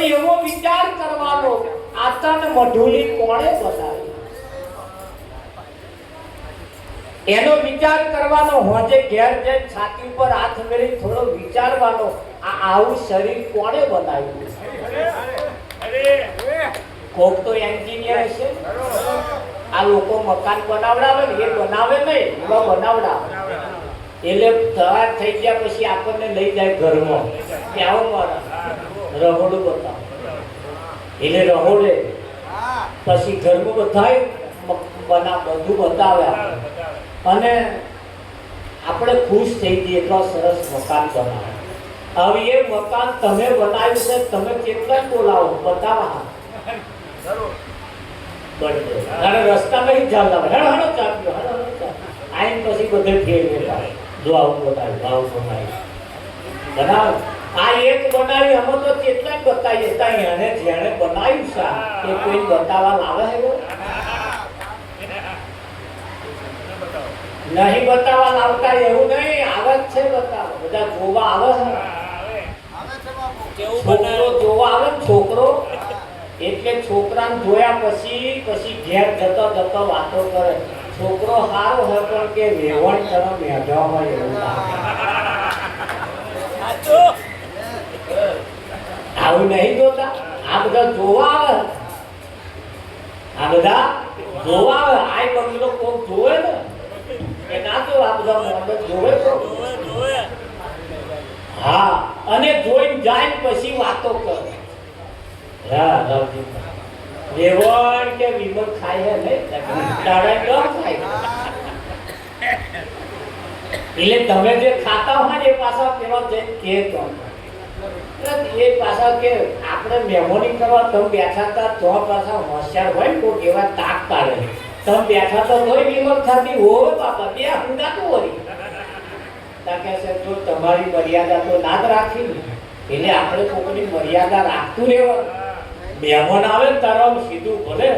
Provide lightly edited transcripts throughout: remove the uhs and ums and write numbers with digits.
એવો વિચાર કરવાનો આતાને મઢુલી કોણે બનાવી એનો વિચાર કરવાનો હોજે ઘેર જઈને છાતી ઉપર હાથ મેળી થોડો વિચારવાનો આવું શરીર કોણે બનાવ્યું કોક તો એન્જિનિયર છે આ લોકો મકાન બનાવડાવે ને એ બનાવે નહીં એમાં બનાવડાવે એટલે તૈયાર થઈ ગયા પછી આપણને લઈ જાય ઘરમાં કે આવો મારા રહોડું બતાવો એટલે રહોડે પછી ઘરમાં બધાય બધું બતાવે અને આપણે ખુશ થઈ જઈએ એટલો સરસ મકાન બનાવે હવે એ મકાન તમે બનાવ્યું છે તમે કેટલા બોલાવો બતાવા અને રસ્તામાં જ ચાલતા હેડો હેડો ચાપ્યો હેડો હેડો આઈને પછી બધે ફેરવે જો આવું બનાવ્યું બનાવ આ એક બનાવી અમે તો કેટલા બતાવીએ ત્યાં એને જેણે બનાવ્યું છે એ કોઈ બતાવવા લાવે છે નહીં બતાવવા લાવતા એવું નહીં આવે જ છે બતાવો બધા જોવા આવે છે છોકરો જોવા આવે ને છોકરો એટલે છોકરાને જોયા પછી ઘેર જતો વાતો કરે છોકરો સારો હોય પણ કે વેવણ કરો મેઢા હોય એવું આવું નહીં જોતા આ બધા જોવા આવે આ બંગલો કોક જોવે ને એ ના જો આ બધા મોડલ જોવે તો હા અને જોઈને જાય પછી વાતો કરે વેવણ કે વિમલ ખાય હે નહીં દાડા કેમ ખાય એટલે તમે જે ખાતા હોય ને એ પાછા પેલો જઈને કે તો એ પાછા કે આપણે મેમોરી કરવા તમે બેઠા હતા તો પાછા હોશિયાર હોય ને કોઈ એવા તાક પાડે તમે બેઠા તો કોઈ વિમલ ખાતી હોય બાપા બે hundaતું હોય તાકે છે જો તમારી મર્યાદા તો ના જ રાખી એટલે આપણે કોઈની મર્યાદા રાખતું રહેવાનું મહેમાન આવે ને તારા સીધું ભલે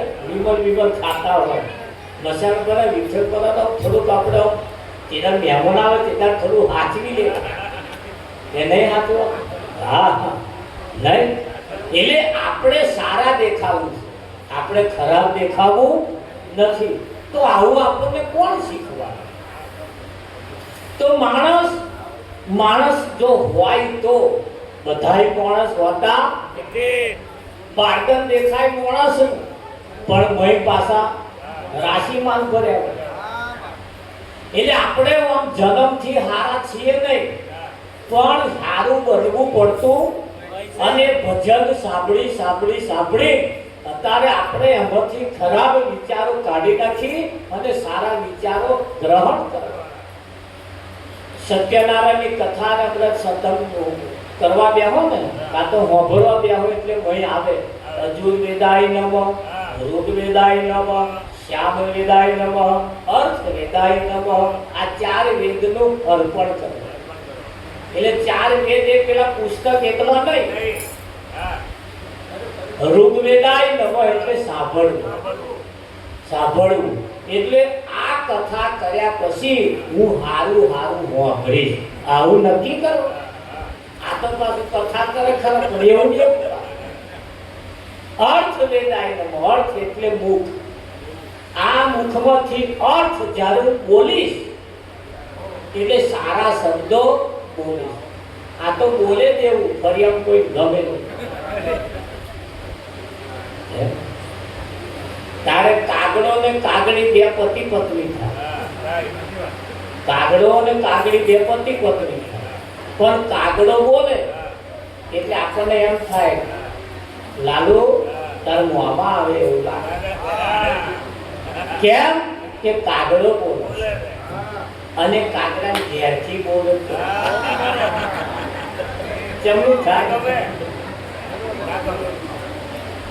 વિમલ ખાતા હોય મસાલ કરે વિઠ્ઠલ કરે તો થોડુંક આપણે તેના મહેમાન આવે તેના થોડું હાચવી લે એ નહીં હાચવા હા નહીં એટલે આપણે સારા દેખાવું છે આપણે ખરાબ દેખાવું નથી તો આવું આપણને કોણ શીખવાડે તો માણસ જો હોય તો બધાય માણસ હોતા પાર્ટન દેખાય માણસ પણ મય પાછા રાશિમાન કર્યા એટલે આપણે આમ જન્મથી હારા છીએ નહીં પણ સારું બનવું પડતું અને ભજન સાંભળી અત્યારે આપણે એમાંથી ખરાબ વિચારો કાઢી નાખી અને સારા વિચારો ગ્રહણ કરવા સત્યનારાયણની કથાને આપણે સત્સંગ કરવા બેહો ને કાં તો હોભળવા બેહો એટલે મય આવે અજુર્વેદાય નમઃ ઋગ્વેદાય નમઃ શ્યામવેદાય નમઃ અર્થવેદાય નમઃ આ ચાર વેદનું અર્પણ કરે એટલે ચાર વેદ એ પેલા પુસ્તક એકલા નહીં ઋગ્વેદાય નમઃ એટલે સાંભળવું એટલે આ કથા કર્યા પછી હું હારું હોભળીશ આવું નક્કી કરો આ તો પાછું કથા કરે ખરા પણ એવું અર્થવેદાય નમઃ અર્થ એટલે મુખ આ મુખમાંથી અર્થ જ્યારે બોલીશ એટલે સારા શબ્દો બોલીશ આ તો બોલે દેવું ફરી આમ કોઈ ગમે તારે કાગડો ને કાગડી બે પતિ પત્ની થાય કાગડો ને કાગડી બે પતિ પત્ની થાય પણ કાગડો બોલે એટલે આપણને એમ થાય લાલુ તાર મોમાં આવે એવું લાગે કેમ કે કાગડો બોલે અને કાગડા ઘેરથી બોલે ચમનું થાય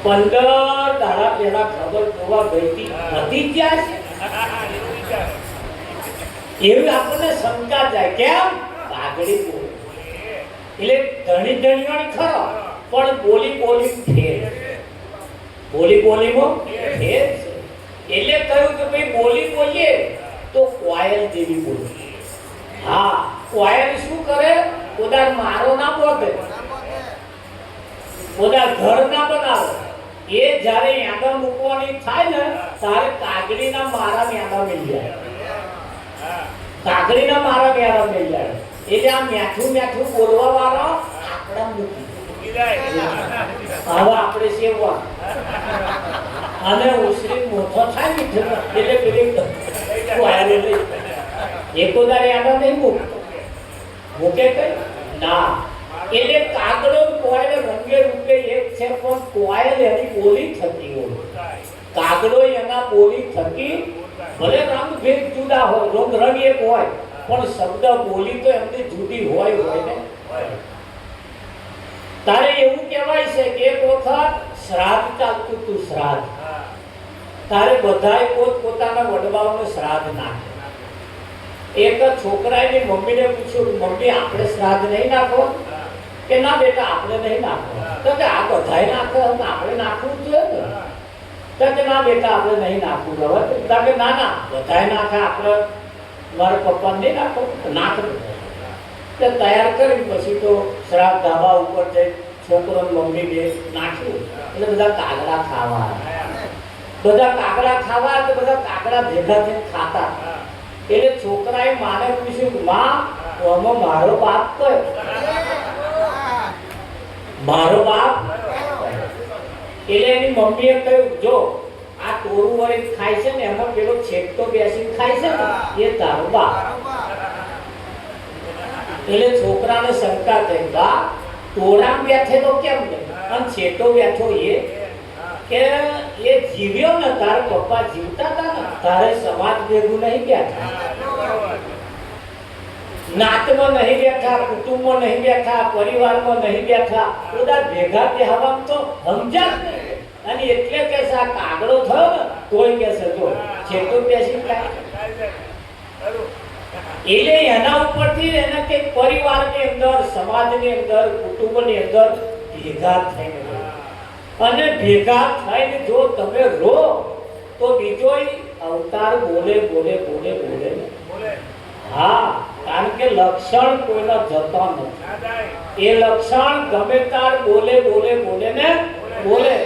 15 દાડા પહેલા ખબર જોવા ગઈ હતી ક્યાં છે એવું આપણને શંકા જાય કેમ કાગડી બોલે એટલે ધણી ખરો પણ બોલી ફેર બોલીમાં ફેર છે એટલે કહ્યું કે ભાઈ બોલીએ તો કોયલ જેવી બોલે હા કોયલ શું કરે ઉદાર મારો ના બોલે બધા ઘર ના બનાવે. એ જ્યારે યાદા મૂકવાની થાય ને ત્યારે કાગડીના મારા યાદા મળી જાય. કાગડીના મારા યાદા મળી જાય. એટલે આ મેઠું મેઠું બોલવા વાળો આકડા મૂકી જાય. હવે આપણે સેવવા અને ઉસરી મોટો થાય મીઠો એટલે પેલી કોયરે લઈ એકોદાર યાદા નહીં મૂકે કઈ ના. એટલે કાગડો કોયલ રંગે રૂપે એક છે પણ કોયલ એની બોલી થતી હોય. કાગડો એના બોલી થકી ભલે રંગ ભેદ જુદા હોય, રંગ એક હોય પણ શબ્દ બોલી તો એમની જુદી હોય ને. તારે એવું કહેવાય છે કે એક વખત શ્રાદ્ધ ચાલતું હતું. શ્રાદ્ધ તારે બધાય પોતાના વડવાઓને શ્રાદ્ધ નાખે. એક છોકરાએ મમ્મીને પૂછ્યું, મમ્મી આપણે શ્રાદ્ધ નહીં નાખો? કે ના બેટા આપણે નહીં નાખો. તો કે આ બધાય નાખે આપણે નાખવું જોઈએ ને. તો કે ના બેટા આપણે નહીં નાખવું. તો કે ના ના બધાય નાખે, આપણે મારા પપ્પાને નહીં નાખો. નાખ તો તૈયાર કરી પછી તો શ્રાદ્ધ ધાબા ઉપર જઈ છોકરો મમ્મી બે નાખ્યું. એટલે બધા કાગડા ખાવા, બધા કાગડા ખાવા તો બધા કાગડા ભેગા થઈને ખાતા. એટલે છોકરાએ માને પૂછ્યું, માં આમાં મારો બાપ કયો? મારો બાપ. એટલે એની મમ્મીએ કહ્યું, જો આ ટોરું વળી ખાય છે ને એમાં પેલો છેકતો બેસીને ખાય છે ને એ તારો બાપ. એટલે છોકરાને શંકા થઈ, બા ટોરામ બેઠે તો કેમ નહીં અને છેટો બેઠો એ કે એ જીવ્યો ને તારે પપ્પા જીવતા હતા ને તારે સમાજ ભેગું નહીં બેઠા, નાતમાં નહીં બેઠા, કુટુંબમાં નહીં બેઠા, પરિવારમાં નહીં બેઠા, બધા ભેગા બેહવામાં તો સમજ્યા જ નહીં. અને એટલે કે આ કાગડો થયો ને તોય કે છે જો છેટો બેસી ખાય. એટલે એના ઉપરથી એને કે પરિવારની અંદર, સમાજની અંદર, કુટુંબની અંદર ભેગા થઈને અને ભેગા થઈને જો તમે રો તો બીજો અવતાર બોલે બોલે બોલે બોલે. હા, કારણ કે લક્ષણ કોઈના જતા નથી. એ લક્ષણ ગમે તાર બોલે બોલે બોલે ને બોલે,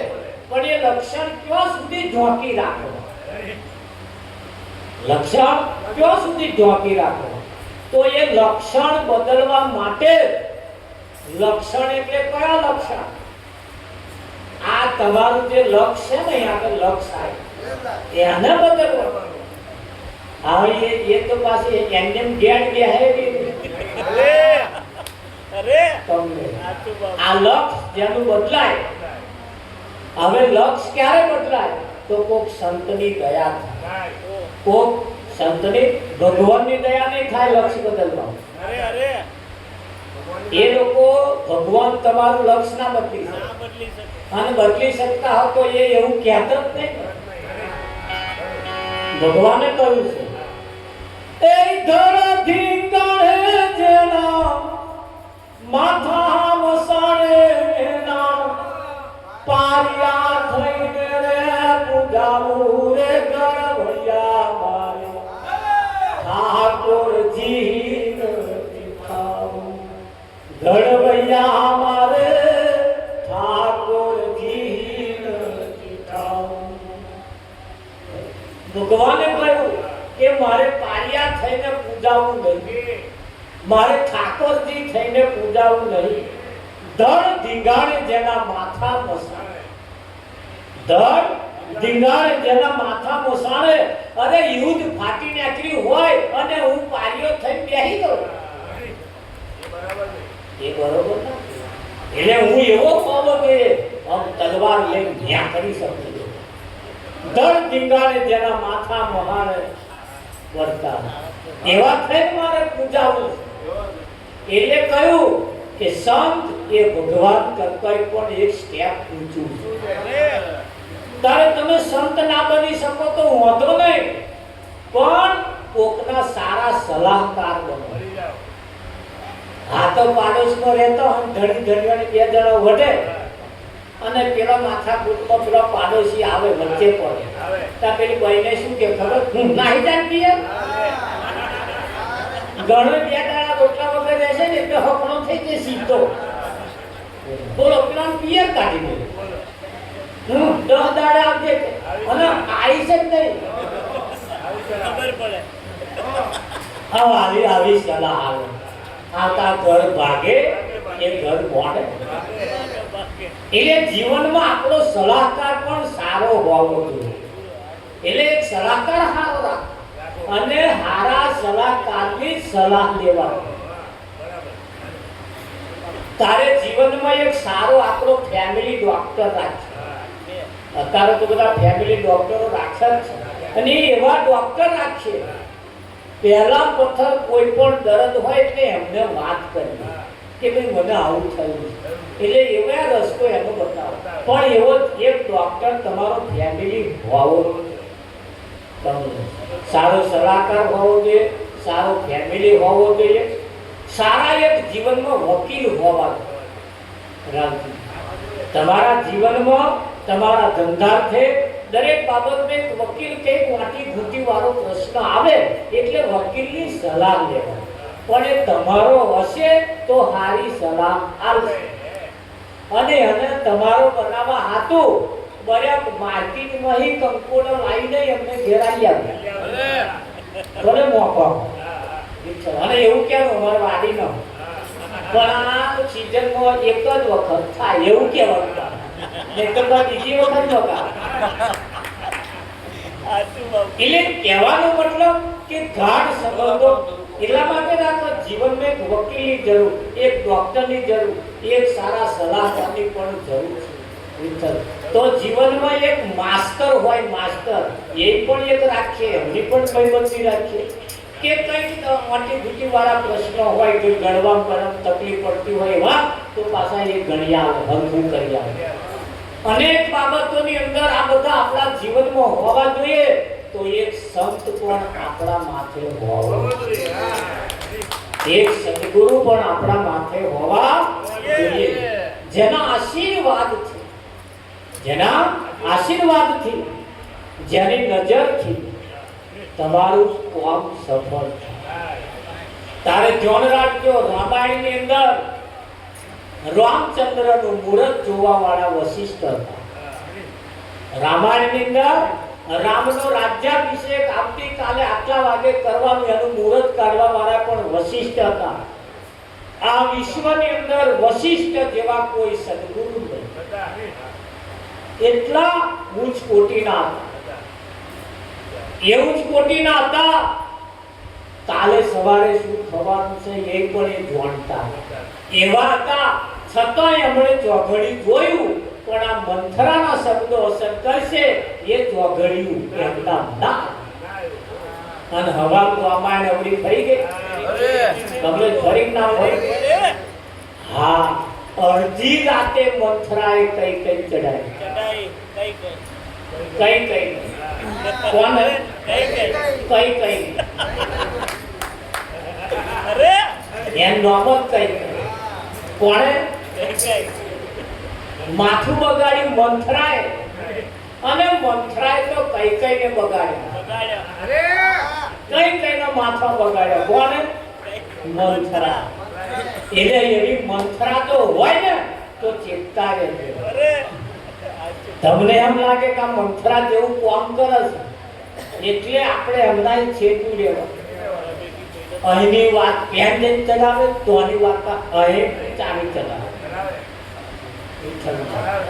પણ એ લક્ષણ ક્યાં સુધી ઢોકી રાખો? લક્ષણ ક્યાં સુધી ઢોકી રાખો? તો એ લક્ષણ બદલવા માટે, લક્ષણ એટલે કયા લક્ષણ? આ તમારું જે લક્ષ છે ને આગળ લક્ષ આવે એને બદલવાનું. હવે એ તો પાછી એમ ગેટ બેહે આ લક્ષ જેનું બદલાય. હવે લક્ષ ક્યારે બદલાય? તો કોક સંતની દયા થાય, કોક સંતની ભગવાનની દયા નહીં થાય લક્ષ બદલવા. એ લોકો ભગવાન તમારું લક્ષ ના બદલી શકે અને બદલી શકતા હો તો એ એવું કહેતા જ નહીં. ભગવાને કહ્યું છે, એ ધરતી કાળે જેના માથા મસાણે એના પારિયા થઈને રે પૂજાવું રે ગણવૈયા મારે ઠાકોરજી ગણવૈયા મારે ઠાકોરજી. ભગવાને કહ્યું કે મારે પારિયા થઈને પૂજાવું નહીં, મારે ઠાકોરજી થઈને પૂજાવું નહીં. ધડ ધીંગાણે જેના માથા મસાણે, ધડ ધીંગાણે જેના માથા મસાણે. અરે યુદ્ધ ફાટી નીકળ્યું હોય અને હું પારિયો થઈને બેહી ગયો, એ બરોબર નથી. એટલે હું એવો કોલો કે તલવાર લઈને ન્યા કરી શકું. ધડ ધીંગાણે જેના માથા મહાણે વર્તા એવા થઈને મારે પૂજાવું. એટલે કહ્યું કે સંત એ ભગવાન કરતા પણ એક સ્ટેપ ઊંચું છે. તારે તમે સંત ના બની શકો તો વાંધો નહીં, પણ કોકના સારા સલાહકાર બનો. આ તો પાડોશમાં રહેતો ધડી ધડીવાળી બે જણા વઢે અને પેલા માથા કૂટમાં પેલા પાડોશી આવે વચ્ચે પડે. ત્યાં પેલી બહેને શું કે ખબર, હું નાહી જાણતી ઘણો બે દાડા રોટલા વગર રહેશે ને એટલે હકણો થઈ જાય સીધો. બોલો બાટલા પિયર કાઢી દે. 10 દાડે આવજે અને આવીશ જ નહીં. ખબર પડે. આવી સલાહ આવે. આતા ઘર ભાગે એ ઘર મોડે. એટલે જીવનમાં આપણો સલાહકાર પણ સારો હોવો જોઈએ. એટલે એક સલાહકાર સારો રાખ અને હારા સલાહકારની સલાહ લેવાની. તારે જીવનમાં એક સારો આપણો ફેમિલી ડોક્ટર રાખે. અત્યારે તો બધા ફેમિલી ડોક્ટરો રાખે જ છે અને એવા ડોક્ટર રાખશે. પહેલા પથ્થર કોઈ પણ દર્દ હોય એટલે એમને વાત કરવી કે ભાઈ મને આવું થયું એટલે એવા રસ્તો એનો બતાવો. પણ એવો એક ડોક્ટર તમારો ફેમિલી હોવો, સારો સલાહકાર હોવો જોઈએ, સારો ફેમિલી હોવો જોઈએ, સારા એક જીવનમાં વકીલ હોવા જોઈએ. તમારા જીવનમાં તમારા ધંધાર્થે દરેક બાબતમાં એક વકીલ કે વાટી ઘૂંટી વાળો પ્રશ્ન આવે એટલે વકીલની સલાહ લેવાની. પણ એ તમારો હશે તો સારી સલાહ આવશે. અને તમારો બનાવવા હાથું બરાબર માર્કેટમાં હી કંકોડો લાવીને એમને ઘેરાઈ આવ્યા ભલે મોકો. અને એવું કેમ અમારે વાડી ન પણ આ સીઝનમાં એક જ વખત થાય એવું કહેવાનું. એટલે કહેવાનો મતલબ કે ગાઢ સંબંધો એટલા માટે રાખો. જીવનમાં એક વકીલની જરૂર, એક ડોક્ટરની જરૂર, એક સારા સલાહકારની પણ જરૂર છે. તો જીવનમાં એક માસ્ટર હોય, માસ્ટર એ પણ એક રાખીએ, એમની પણ કઈબંધી રાખીએ કે કઈ મોટી ઘૂંટી વાળા પ્રશ્નો હોય કે ગણવામાં તકલીફ પડતી હોય એવા તો પાછા એ ગણી આવે, હરખું કરી આવે. અનેક બાબતોની અંદર આ બધા આપણા જીવનમાં હોવા જોઈએ. તો એક સંત પણ આપણા માથે હોવો જોઈએ, એક સદગુરુ પણ આપણા માથે હોવા જોઈએ, જેના આશીર્વાદથી જેની નજરથી તમારું કામ સફળ થાય. તારે ધ્યાન રાખજો, રામાયણની અંદર રામચંદ્રનું મુહૂર્ત જોવા વાળા વશિષ્ઠ હતા. રામાયણની અંદર રામનો રાજ્યાભિષેક આવતીકાલે આટલા વાગે કરવાનું એનું મુહૂર્ત કાઢવા વાળા પણ વશિષ્ઠ હતા. આ વિશ્વની અંદર વશિષ્ઠ જેવા કોઈ સદગુરુ નહીં. એટલા ઉચ્ચ કોટીના હતા. એવું જ કોટીના હતા. કાલે સવારે શું થવાનું છે એ પણ એ જાણતા એવા હતા. છતાંય એમણે ચોઘડી જોયું પણ આ મંથરાના શબ્દો અસર કરશે એ ચોઘડ્યું એમના ના. અને હવા તો અમારે અવળી થઈ ગઈ. તમને ફરી ના હોય. હા, અડધી રાતે મંથરાએ કઈ ચડાવી. કઈ કોણ કઈ અરે એમ નોબત કઈ કોણે માથું બગાડ્યું મંથરાએ. અને મંથરાએ તો કઈ ને બગાડ્યા. કઈ નો માથો બગાડ્યો કોણે? મંથરા. એટલે એવી મંથરા તો હોય ને તો ચેતતા રહેજો. તમને એમ લાગે કે આ મંથરા જેવું કામ કરે છે એટલે આપણે હમણાં છેતું લેવા. અહીંની વાત પેન જઈને ચલાવે તો આની વાત અહીં ચાલી ચલાવે.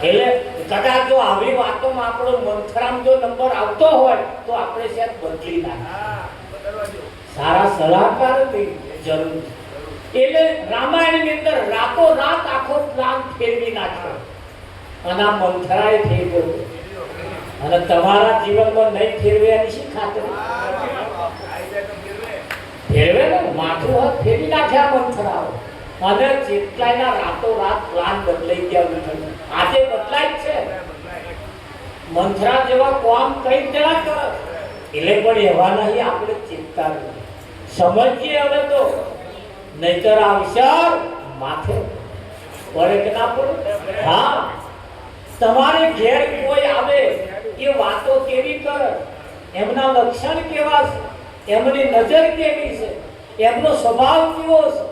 એટલે કદાચ જો આવી વાતોમાં આપણો મંથરામ જો નંબર આવતો હોય તો આપણે શાયદ બદલી નાખીએ. સારા સલાહકારની જરૂર છે. એટલે રામાયણની અંદર રાતો રાત આખો પ્લાન ફેરવી નાખ્યો અને આ મંથરાએ ફેરવ્યો. અને તમારા જીવનમાં નહીં ફેરવે એની શી ખાતરી? ફેરવે ને માથું હાથ ફેરવી નાખ્યા મંથરાઓ. અને જેટલાના રાતો રાત પ્લાન બદલાઈ ગયા. આજે બદલાય છે. મંથરા જેવા કામ કઈ જણા કરે એટલે પણ એવા નહીં. આપણે ચિંતા સમજીએ હવે તો, નહીતર આ વિચાર માથે પડે કે ના પડે. હા, તમારે ઘેર કોઈ આવે એ વાતો કેવી કરે, એમના લક્ષણ કેવા છે, એમની નજર કેવી છે, એમનો સ્વભાવ કેવો છે,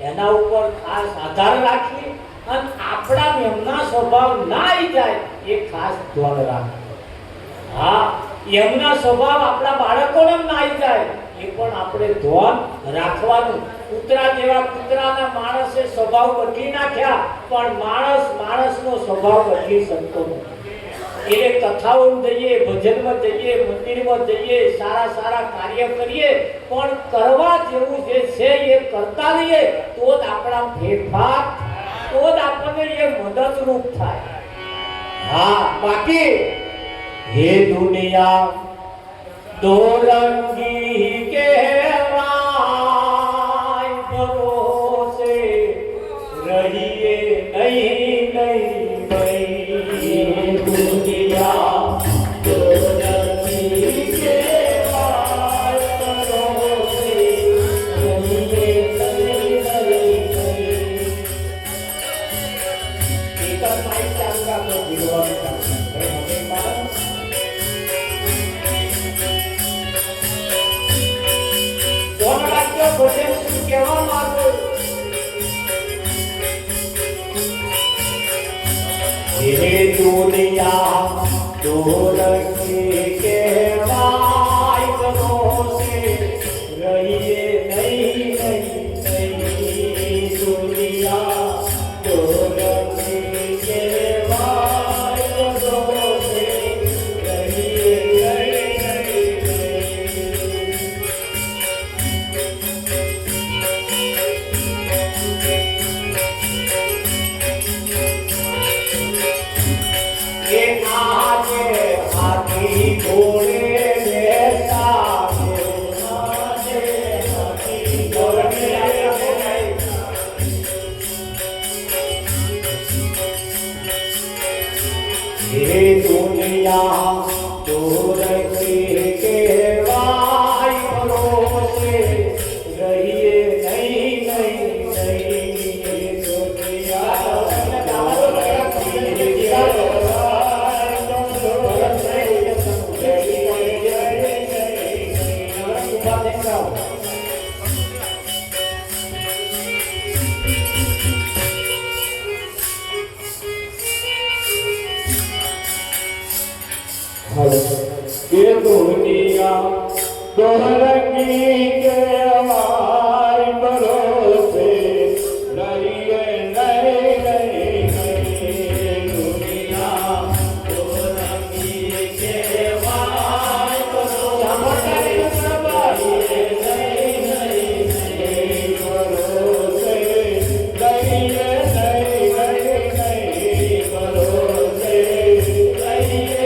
એના ઉપર ખાસ આધાર રાખી અને આપણા એમના સ્વભાવ ના આવી જાય એ ખાસ ધ્યાન રાખો. હા, એમના સ્વભાવ આપણા બાળકોને ના આવી જાય એ પણ આપણે ધ્યાન રાખવાનું. કૂતરા જેવા કૂતરાના માણસે સ્વભાવ બદલી નાખ્યા, પણ માણસનો સ્વભાવ બદલી શકતો નથી. એટલે કથાઓમાં જઈએ, ભજનમાં જઈએ, મંદિરમાં જઈએ, સારા કાર્ય કરીએ, પણ કરવા જેવું જે છે એ કરતા રહીએ તો જ આપણા ફેરફાર, તો જ આપણને એ મદદરૂપ થાય. હા, બાકી હે દુનિયા દો રંગી કહેવાય, ભરોસે રહીએ નહીં ભાઈ. દુનિયા દો રંગી કહેવાય, ભરોસે રહીએ નહીં ભાઈ. એક માઈ ચાંગા તો જીવવાનું ભજન શું કહેવા માંગો? હે દુનિયા દો રંગી કહેવાય, ભરોસે રહીએ નહીં. દુનિયા દો રંગી કહેવાય, ભરોસે રહીએ દુનિયા દો રંગી કહેવાય, ભરોસે રહીએ નહીં. દુનિયા દો રંગી કહેવાય, ભરોસે રહીએ નહીં. દુનિયા દો રંગી કહેવાય, ભરોસે રહીએ નહીં. ભરોસે રહીએ નહીં. ભરોસે રહીએ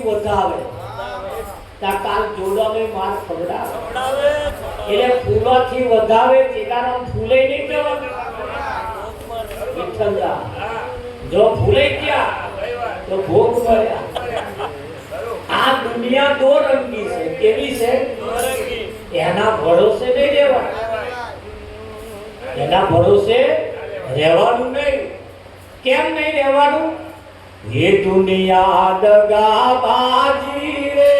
વધાવે તા કાલ જોડાને માર ખવડાવે એટલે ફૂલોથી વધાવે તેકાનો ફૂલે નહીં જવાનું વિઠ્ઠલદા જો ફૂલે ગયા તો ભોગ મળ્યા આ દુનિયા દો રંગી છે કેવી છે એના ભરોસે નહીં રહેવાનું એના ભરોસે રહેવાનું નહીં કેમ નહીં રહેવાનું? ये दुनिया दगाबाजी रे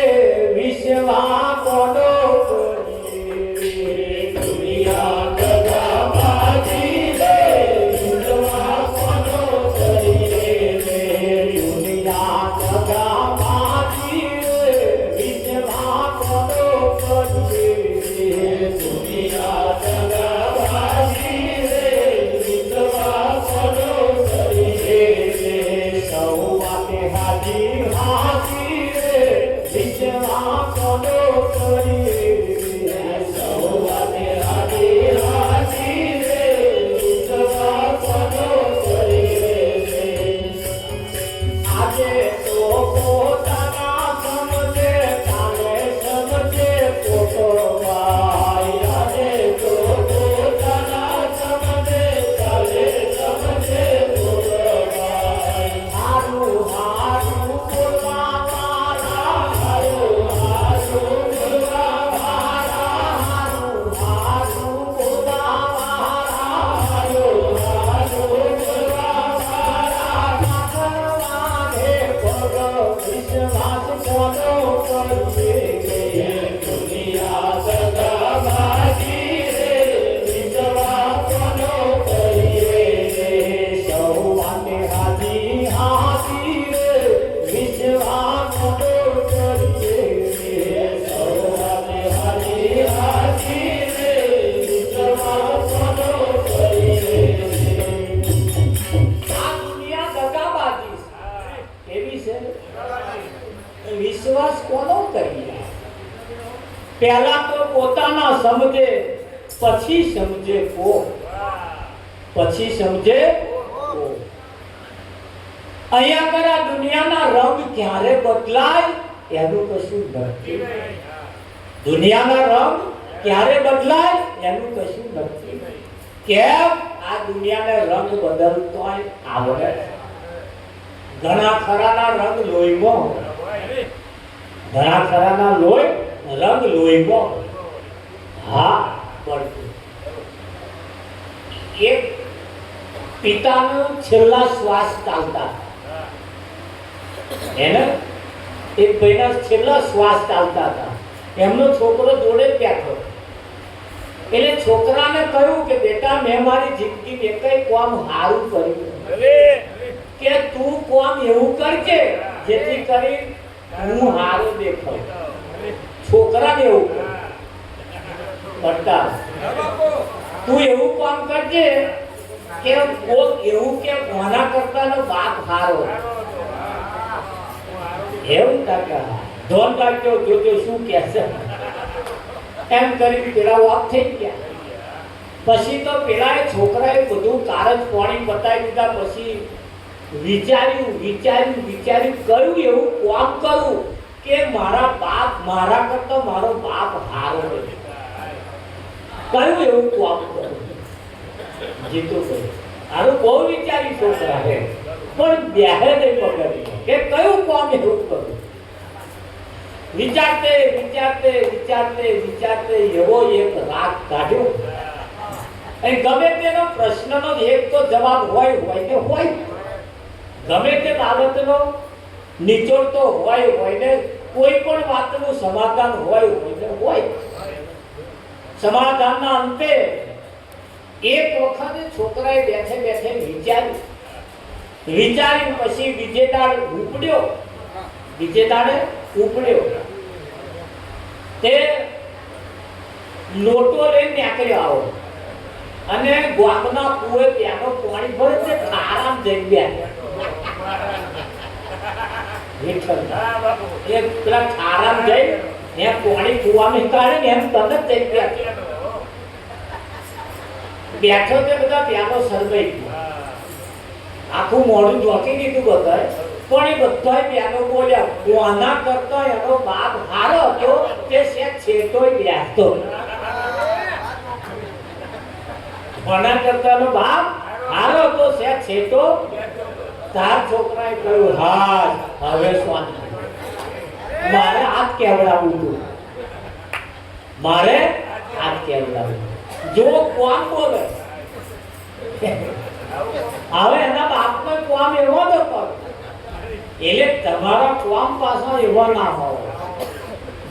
विश्वा कोनो करी दुनिया दगाबाजी रे विश्वा कोनो करी दुनिया दगाबाजी रे विश्वा कोनो करी दुनिया दगाबाजी रे विश्वा कोनो हाजी हाजी रे विश्वा कोनो करी सौवाते हाजी हाजी रे विश्वा कोनो करी આજે તો પોતાના સમજે કાલે સમજે પોતો ભાઈ આજે તો પોતાના સમજે કાલે સમજે પોતો ભાઈ હારું હારું બોલવા મારા હારું હારું બોલવા મારા હારું હારું બોલવા મારા હારું હારું બોલવા મારા ભગવાને પગ વિશ્વાસ કોનો કરીએ દુનિયા સદાબાજી રે વિશ્વા કોનો કરીએ સૌવાને હાજી હાજી રે વિશ્વા કોનો કરીએ સૌવાને હાજી હાજી રે વિશ્વા કોનો કરીએ આ દુનિયા દગાબાજી છે. એવી છે વિશ્વાસ કોનો કરીએ? પહેલા તો પોતાના સમજે પછી સમજે કો પછી સમજે કો. અહીંયા કર આ દુનિયાના રંગ ક્યારે બદલાય એનું કશું નથી. દુનિયાના રંગ ક્યારે બદલાય એનું કશું નથી. કેમ? આ દુનિયાને રંગ બદલતો આવડે. ઘણા ખરાના રંગ લોહીમાં હોય. ઘણા ખરાના રંગ લોહીમાં હા પડતું. એક પિતાનો છેલ્લા શ્વાસ ચાલતા એને એક ભાઈના છેલ્લા શ્વાસ ચાલતા હતા. એમનો છોકરો જોડે જ બેઠો. એટલે છોકરાને કહ્યું કે બેટા મેં મારી જિંદગી એકઈ કામ સારું કર્યું કે તું કામ એવું કરજે જેથી કરી હું હારો દેખાઉં. છોકરાને એવું કરતા તું એવું કામ કરજે કે કોક એવું કે કોના કરતાનો બાપ હારો. એવું કાકા ધોન કાઢ્યો જોજો શું કહેશે એમ કરી પેલા વાપ થઈ ગયા. પછી તો પેલા છોકરાએ બધું કારજ પાણી બતાવી દીધા. પછી વિચાર્યું કયું એવું કામ કરું કે મારા કરતા મારો બાપ હારો. કયું એવું કામ કરું જીતો ભાઈ આનું બહુ વિચારી છોકરા હે પણ બેહે નહીં પકડી કે કયું કામ એવું કરું. વિચારતે એવો એક રાગ કાઢ્યો. અને ગમે તેનો પ્રશ્નનો એક તો જવાબ હોય ને હોય. ગમે તે બાબતનો નિચોડ તો હોય ને કોઈ પણ વાતનું સમાધાન હોય ને હોય. સમાધાનના અંતે એક વખત છોકરાએ બેઠે વિચાર્યું પછી બીજે દાડે ઉપડ્યો. તે લોટો લઈને નીકળ્યો આવો અને ગામના કુએ ત્યાંનો પાણી ભરે છે. આરામ જઈ ગયા પેલા આરામ જઈ એમ પાણી કુવામાં કાઢે ને એમ તરત જઈ ગયા. બેઠો તે બધા ત્યાંનો સરવાઈ ગયો. આખું મોઢું ઝોકી દીધું બધાએ. પણ એ બધા ત્યાંનો બોલ્યા કોના કરતા એનો બાપ હારો હતો તે છેટોય બેસતો. કોના કરતાનો બાપ હારો હતો છેટો. તાર છોકરાએ કહ્યું હા હવે શાંતિ. મારે હાથ કેવડાવવું હતું. જો કોણ બોલે હવે એના બાપને કોમ એવો જ હતો એટલે તમારા કોમ પાછા એવા ના હોય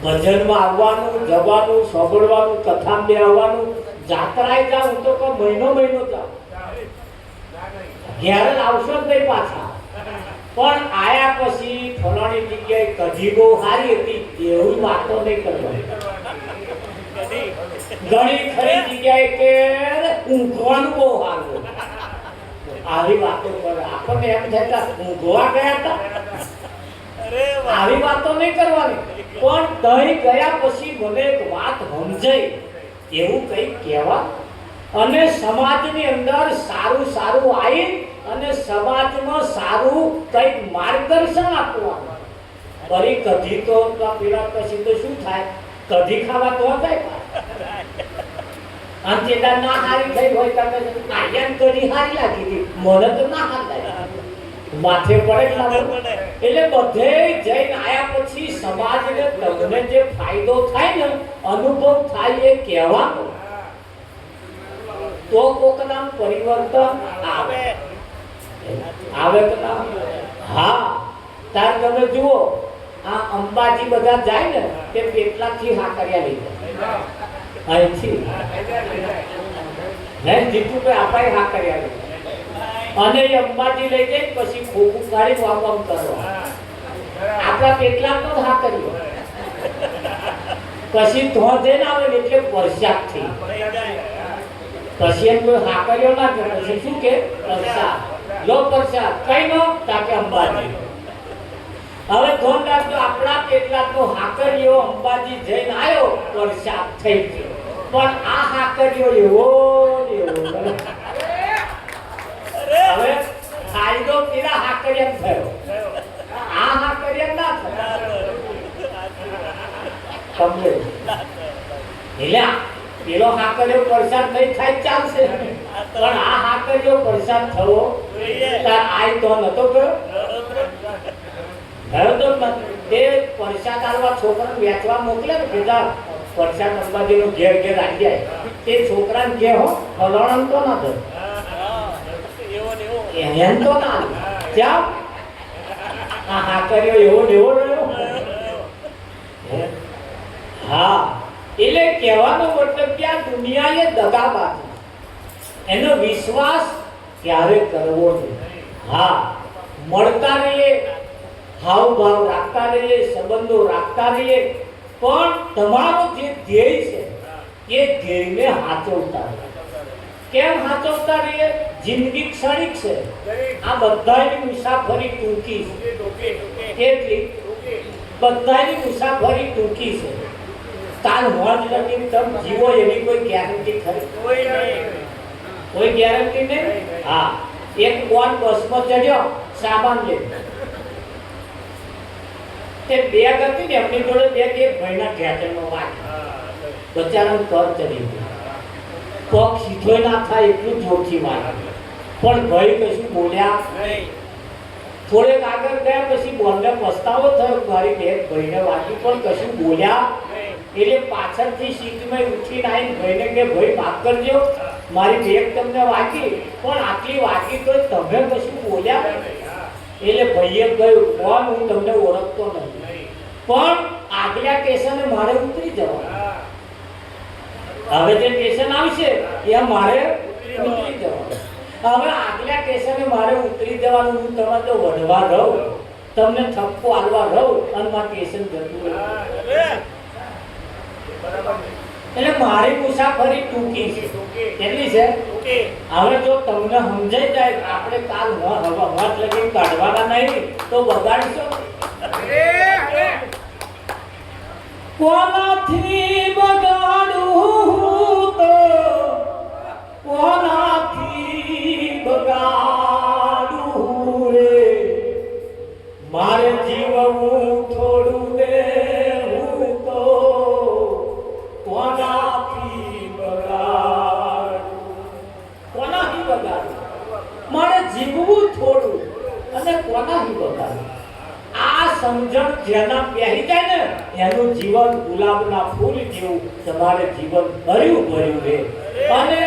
ભજનમાં આવવાનું જવાનું સાંભળવાનું કથા બે આવવાનું જાત્રાએ જાઉં તો મહિનો જાઉં ઘેર આવશો જ નહીં પાછા પણ આયા પછી ફલાણી જગ્યાએ કઢી બહુ સારી હતી એવું વાતો નહીં કરવાની ઘણી ખરી જગ્યાએ કે ઊંઘવાનું બહુ સારું આવી વાતો કરે આપણને એમ થતા ઊંઘવા ગયા હતા આવી વાતો નહીં કરવાની પણ તઈ ગયા પછી મને એક વાત સમજાઈ એવું કંઈક કહેવા અને સમાજની અંદર સારું આવી અને સમાજમાં સારું કંઈક માર્ગદર્શન આપવાનું ફરી કઢી તો પેલા પછી તો શું થાય કઢી ખાવા તો જાય અને જેટલા ના હારી થઈ હોય તમે આયન કઢી હારી લાગી હતી મને તો ના હારી માથે પડે એટલે બધે જઈને આયા પછી સમાજને તમને જે ફાયદો થાય ને અનુભવ થાય એ કહેવાનો તો કોક નામ પરિવર્તન આવે કે ના હા તાર તમે જુઓ આ અંબાજી બધા જાય ને તે પેટલાથી હાકરિયા લઈ જાય અહીંથી ને જીતુભાઈ આપાય હાકરિયા લઈ અને એ અંબાજી લઈ જાય પછી ખોખું કાઢી વાપમ કરવા આપણા પેટલા તો હા કર્યો પછી તો જઈને આવે ને એટલે વરસાદ થઈ પછી એમ કોઈ હા કર્યો ના કે પછી શું કે વરસાદ લો વરસાદ કઈ નો તાકે અંબાજી હવે ધોન રાખજો આપણા પેટલા તો હાકરિયો અંબાજી જઈને આવ્યો વરસાદ થઈ ગયો પણ આ હાકરિયો એવો હવે ફાયદો પેલા હાકરિયા થયો આ હાકરિયા ના થયો સમજે એટલે પેલો હાકરિયો પ્રસાદ નહીં થાય ચાલશે પણ આ હાકરિયો પ્રસાદ થવો તાર આય તો નતો ગયો તો તે પ્રસાદ આલવા છોકરાને વેચવા મોકલે ને પેલા પ્રસાદ અંબાજીનો ઘેર આવી જાય તે છોકરાને કે હો ફલાણમ તો ના થયો એમ તો ના ક્યાં આ હાકરિયો એવો રહ્યો હા એટલે કહેવાનો મતલબ કે આ દુનિયા એ દગાબાજ એનો વિશ્વાસ ક્યારે કરવો નહીં હા મળતા રહીએ હાવભાવ રાખતા રહીએ સંબંધો રાખતા રહીએ પણ તમારો જે ધ્યેય છે એ ધ્યેયને હાચવતા રહીએ કેમ હાચવતા રહીએ જિંદગી ક્ષણિક છે આ બધાની મુસાફરી ટૂંકી છે એટલી બધાની મુસાફરી ટૂંકી છે કાલ હોજ લગી તમે જીવો એની કોઈ ગેરંટી ખરી કોઈ ગેરંટી નહીં હા એક કોણ બસમાં ચડ્યો સામાન લે તે બેગ હતી ને એમની જોડે બેગ એક ભાઈના ઘેટમાં વાગી બચારાનું કર ચડી ગયું પગ સીધો ના થાય એટલું જોરથી વાગ્યું પણ ભાઈ કશું બોલ્યા નહીં થોડેક આગળ ગયા પછી બોલને પસ્તાવો થયો મારી બેગ ભાઈને વાગી પણ કશું બોલ્યા એટલે પાછળથી સીટમાં ઉઠીને આવીને ભાઈને કે ભાઈ માફ કરજો મારી બેગ તમને વાગી પણ આટલી વાગી તો તમે કશું બોલ્યા એટલે ભાઈએ કહ્યું કોણ હું તમને ઓળખતો નથી પણ આગલા સ્ટેશને મારે ઉતરી જવાનું હવે જે સ્ટેશન આવશે એ મારે ઉતરી જવાનું હવે આગલા સ્ટેશને મારે ઉતરી જવાનું હું તમે તો વઢવા રહું તમને ઠપકો આલવા રહું અને મારું સ્ટેશન જતું રહે એટલે મારી મુસાફરી ટૂંકી છે કેટલી છે હવે જો તમને સમજાઈ જાય આપણે કાલ હવા લગી કાઢવાના નહીં તો બગાડશો કોનાથી બગાડું તો કોનાથી બગાડું રે મારે જીવવું થોડું દેવું તો કોનાથી બગાડું મારે જીવવું થોડું અને કોનાથી બગાડું આ સમજણ જેના પહેરી જાય ને એનું જીવન ગુલાબના ફૂલ જેવું તમારે જીવન ભર્યું રહે અને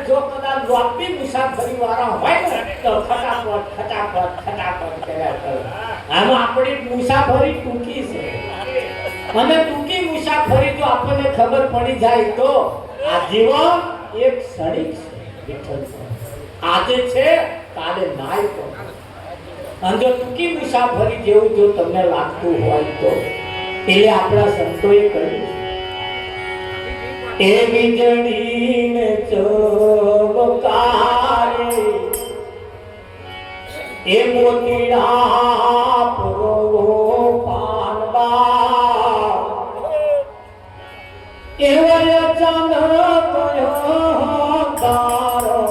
જો કદાચ લાંબી મુસાફરી વાળા હોય ને તો ફટાફટ ફટાફટ કર્યા કરો. આમાં આપણી મુસાફરી ટૂંકી છે અને ટૂંકી મુસાફરી જો આપણને ખબર પડી જાય તો આ જીવન એક ક્ષણિક છે વિઠ્ઠલ. આજે છે કાલે નાય પણ. અને જો ટૂંકી મુસાફરી જેવું જો તમને લાગતું હોય તો એટલે આપણા સંતોએ કહ્યું એ વીજળીને ચમકારે એ મોતીડા પરો પાનબા એ વય ચંદ કયો તારો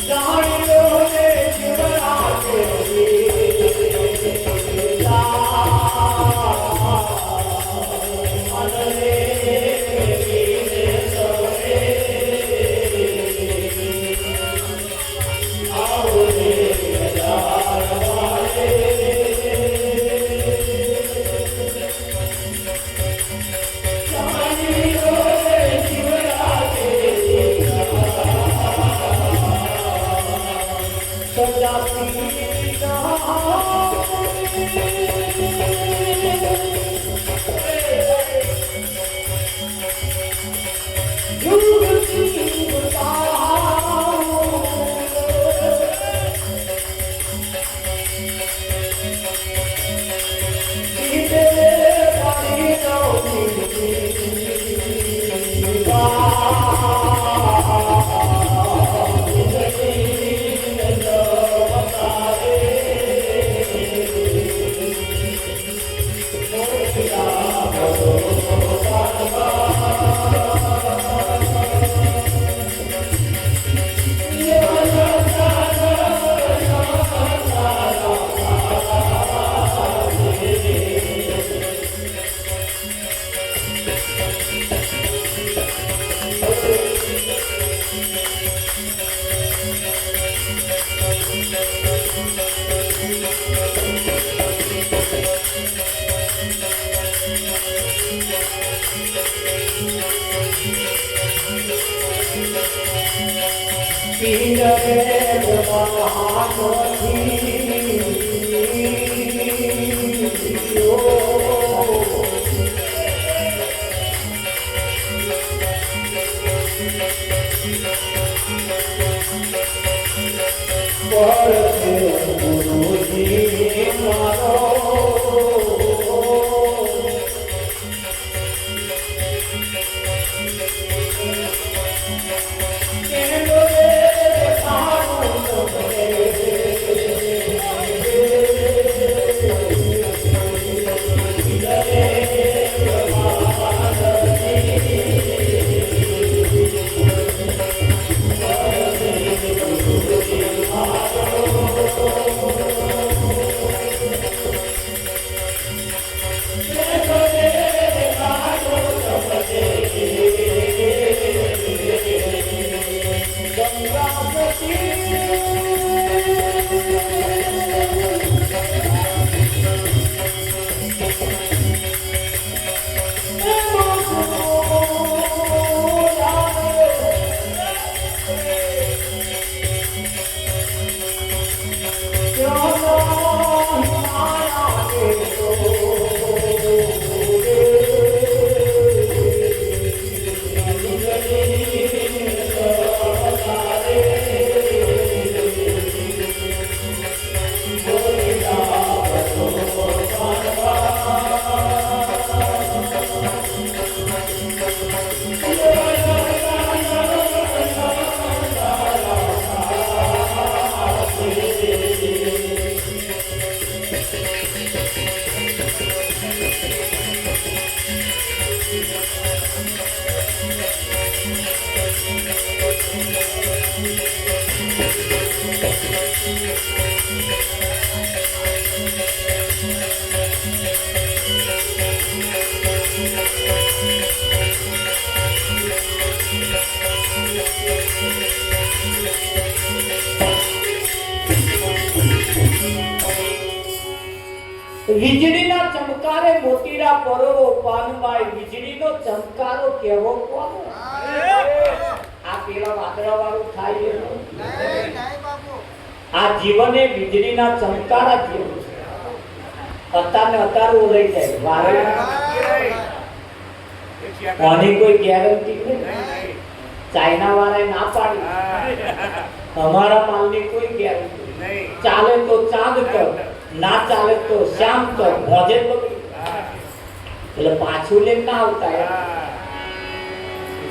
જાણી લો વીજળીના ચમકારે મોતીડા પરોવો પાનમાય વીજળીનો ચમકારો કેવો કોનો આ પેલા વાદળા વાળું થાય એનું. આ જીવને વીજળીના ચમકારા જેવું છે. અત્યારને અત્યારે લઈ જાય વારે કોની કોઈ ગેરંટી નહીં. ચાઇના વાળાએ ના પાડી અમારા માલની કોઈ ગેરંટી નહીં. ચાલે તો ચાંદ કર, ના ચાલે તો શ્યામ કર, ભોજે બગડી. એટલે પાછું લઈને ના આવતા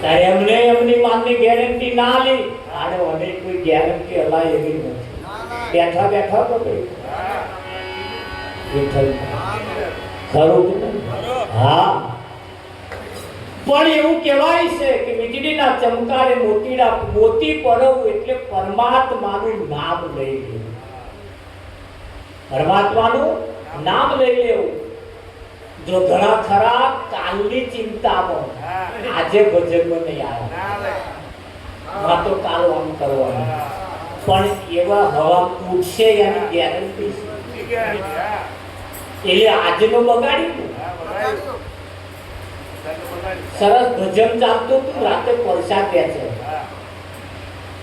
ત્યારે એમને એમની માલની ગેરંટી ના લી. આને મને કોઈ ગેરંટી અલાય એવી નથી. બેઠા બેઠા બગડી. ખરું કે નહીં? હા, પણ એવું કહેવાય છે કે વીજળીના ચમકારે મોતી પડવું એટલે પરમાત્માનું નામ લઈ લેવું. પરમાત્માનું નામ લઈ લેવું. જો ઘણા ખરા કાલની ચિંતામાં આજે ભજનમાં નહીં આવ્યા તો કાલ આમ કરવાનું, પણ એવા હવા ઉઠશે એની ગેરંટી છે. એટલે આજનું બગાડ્યું. સરસ ભજન ચાલતું હતું, રાતે પ્રસાદ વેચે.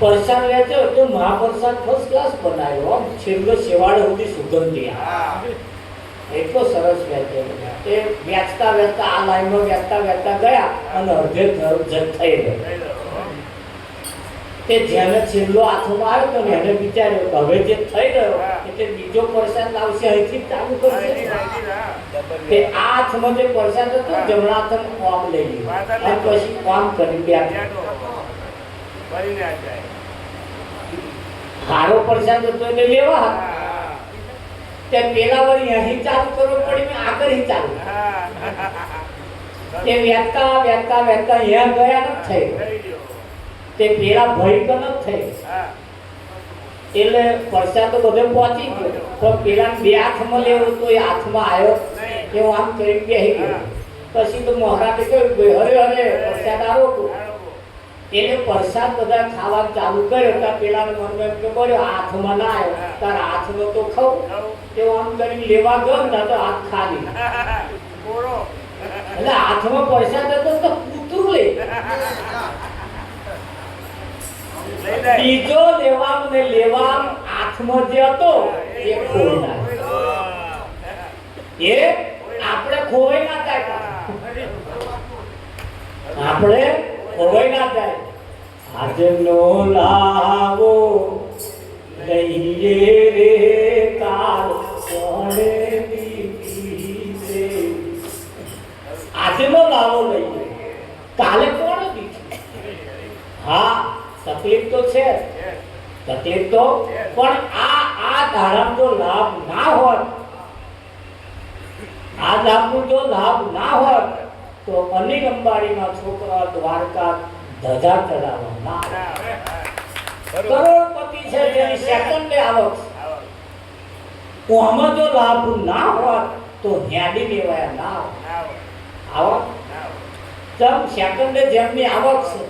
પ્રસાદ વેચ્યો તો મહાપ્રસાદ ફર્સ્ટ ક્લાસ બનાવ્યો. છેલ્લો શેવાળ સુધી સુગંધી એટલો સરસ વેચ્યો. એ વેચતા વેચતા આ લાઈનમાં વેચતા વેચતા ગયા અને અડધે થઈ ગયો. તે જેને છેલ્લો હાથમાં આવ્યો તો એને વિચાર્યું કે હવે જે થઈ ગયો એટલે બીજો પ્રસાદ લાવશે, અહીંથી ચાલુ કરશે. તે આ હાથમાં જે પ્રસાદ હતો જમણા હાથમાં કામ લઈ લીધું અને પછી કામ કરી બેઠો. સારો પ્રસાદ હતો એટલે લેવા તે પેલા વળી અહીં ચાલુ કરવું પડી, આગળ અહીં ચાલુ. તે વેચતા વેચતા વેચતા અહીંયા ગયા નથી થઈ. તે પેલા ભય કન થઈ એટલે પ્રસાદ તો બધે પહોંચી ગયો, પણ પેલા બે હાથમાં લેવું તો એ હાથમાં આવ્યો. એવું આમ કરી બેસી ગયો. પછી તો મહારાજે કહ્યું હરે હરે પ્રસાદ આવો. એટલે પ્રસાદ બધા ખાવા ચાલુ કર્યો ત્યાં પેલા મનમાં એમ કે બોલ્યો હાથમાં ના આવ્યો, તારા હાથનો તો ખાવ. તેવું આમ કરી લેવા ગયો ને તો હાથ ખાલી. એટલે હાથમાં પ્રસાદ લઈ જાય. બીજો લેવામ ને લેવામ હાથમાં જે હતો એ ખોઈ નાખ્યો. એ આપણે ખોવાઈ ના જાય, આપણે ખોવાઈ ના જાય. આજનો લાવો લઈએ રે કાલ કોણે દીધી છે. આજનો લાવો લઈએ કાલે કોણ દીધી. હા તકલીફ તો છે, તકલીફ તો, પણ આ ધારાનો લાભ ના હોત, આ લાભનો જો લાભ ના હોત તો અનિલ અંબાણીના છોકરા દ્વારકા ધજા ચડાવવા ના. કરોડપતિ છે જેની સેકન્ડે આવક, આમાં જો લાભ ના હોત તો હેડી લેવાયા ના આવક. જમ સેકન્ડે જેમની આવક છે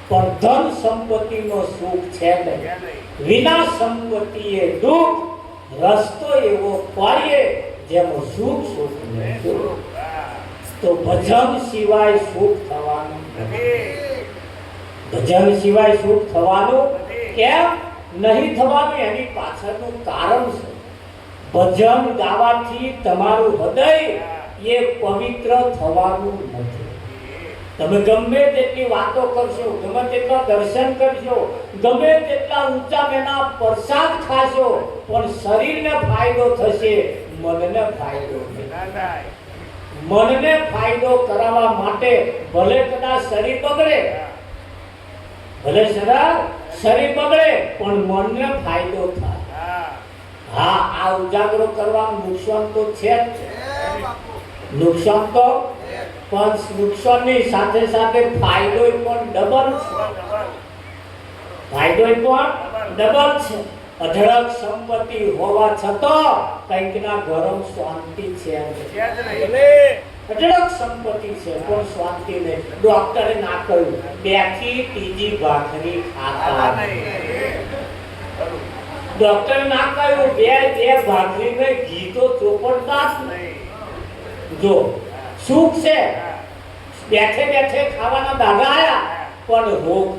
પણ ધન સંપત્તિનો સુખ છે નહીં. વિના સંપત્તિએ દુઃખ, રસ્તો એવો પાડીએ જેમાં સુખ સુખ નહીં. તો ભજન સિવાય સુખ થવાનું નથી. ભજન સિવાય સુખ થવાનું કેમ નહીં થવાનું એની પાછળનું કારણ છે. ભજન ગાવાથી તમારું હૃદય એ પવિત્ર થવાનું નથી. તમે ગમે તેટલી વાતો કરશો, ગમે તેટલા દર્શન કરશો, ગમે તેટલા ઊંચા મેના પ્રસાદ ખાશો, પણ શરીરને ફાયદો થશે, મનને ફાયદો નહીં. મનને ફાયદો કરાવવા માટે ભલે કદાચ શરીર બગડે, ભલે શરીર બગડે પણ મનને ફાયદો થાય. હા આ ઉજાગરો કરવાનું નુકસાન તો છે જ, નુકસાન તો, પણ નુકસાનની સાથે સાથે ફાયદો પણ ડબલ છે. ફાયદો પણ ડબલ છે. અઢળક સંપત્તિ હોવા છતાં કંઈક ના ઘરમાં શાંતિ છે. અઢળક સંપત્તિ છે પણ શાંતિ નહીં. ડોક્ટરે ના કહ્યું બેથી ત્રીજી ભાખરી ખાતા નહીં. ડોક્ટરે ના કહ્યું બે ભાખરી ને ઘી તો ચોપડતા જ નહીં. જો સુખ છે, બેઠે બેઠે ખાવાના દાદા આયા પણ રોગ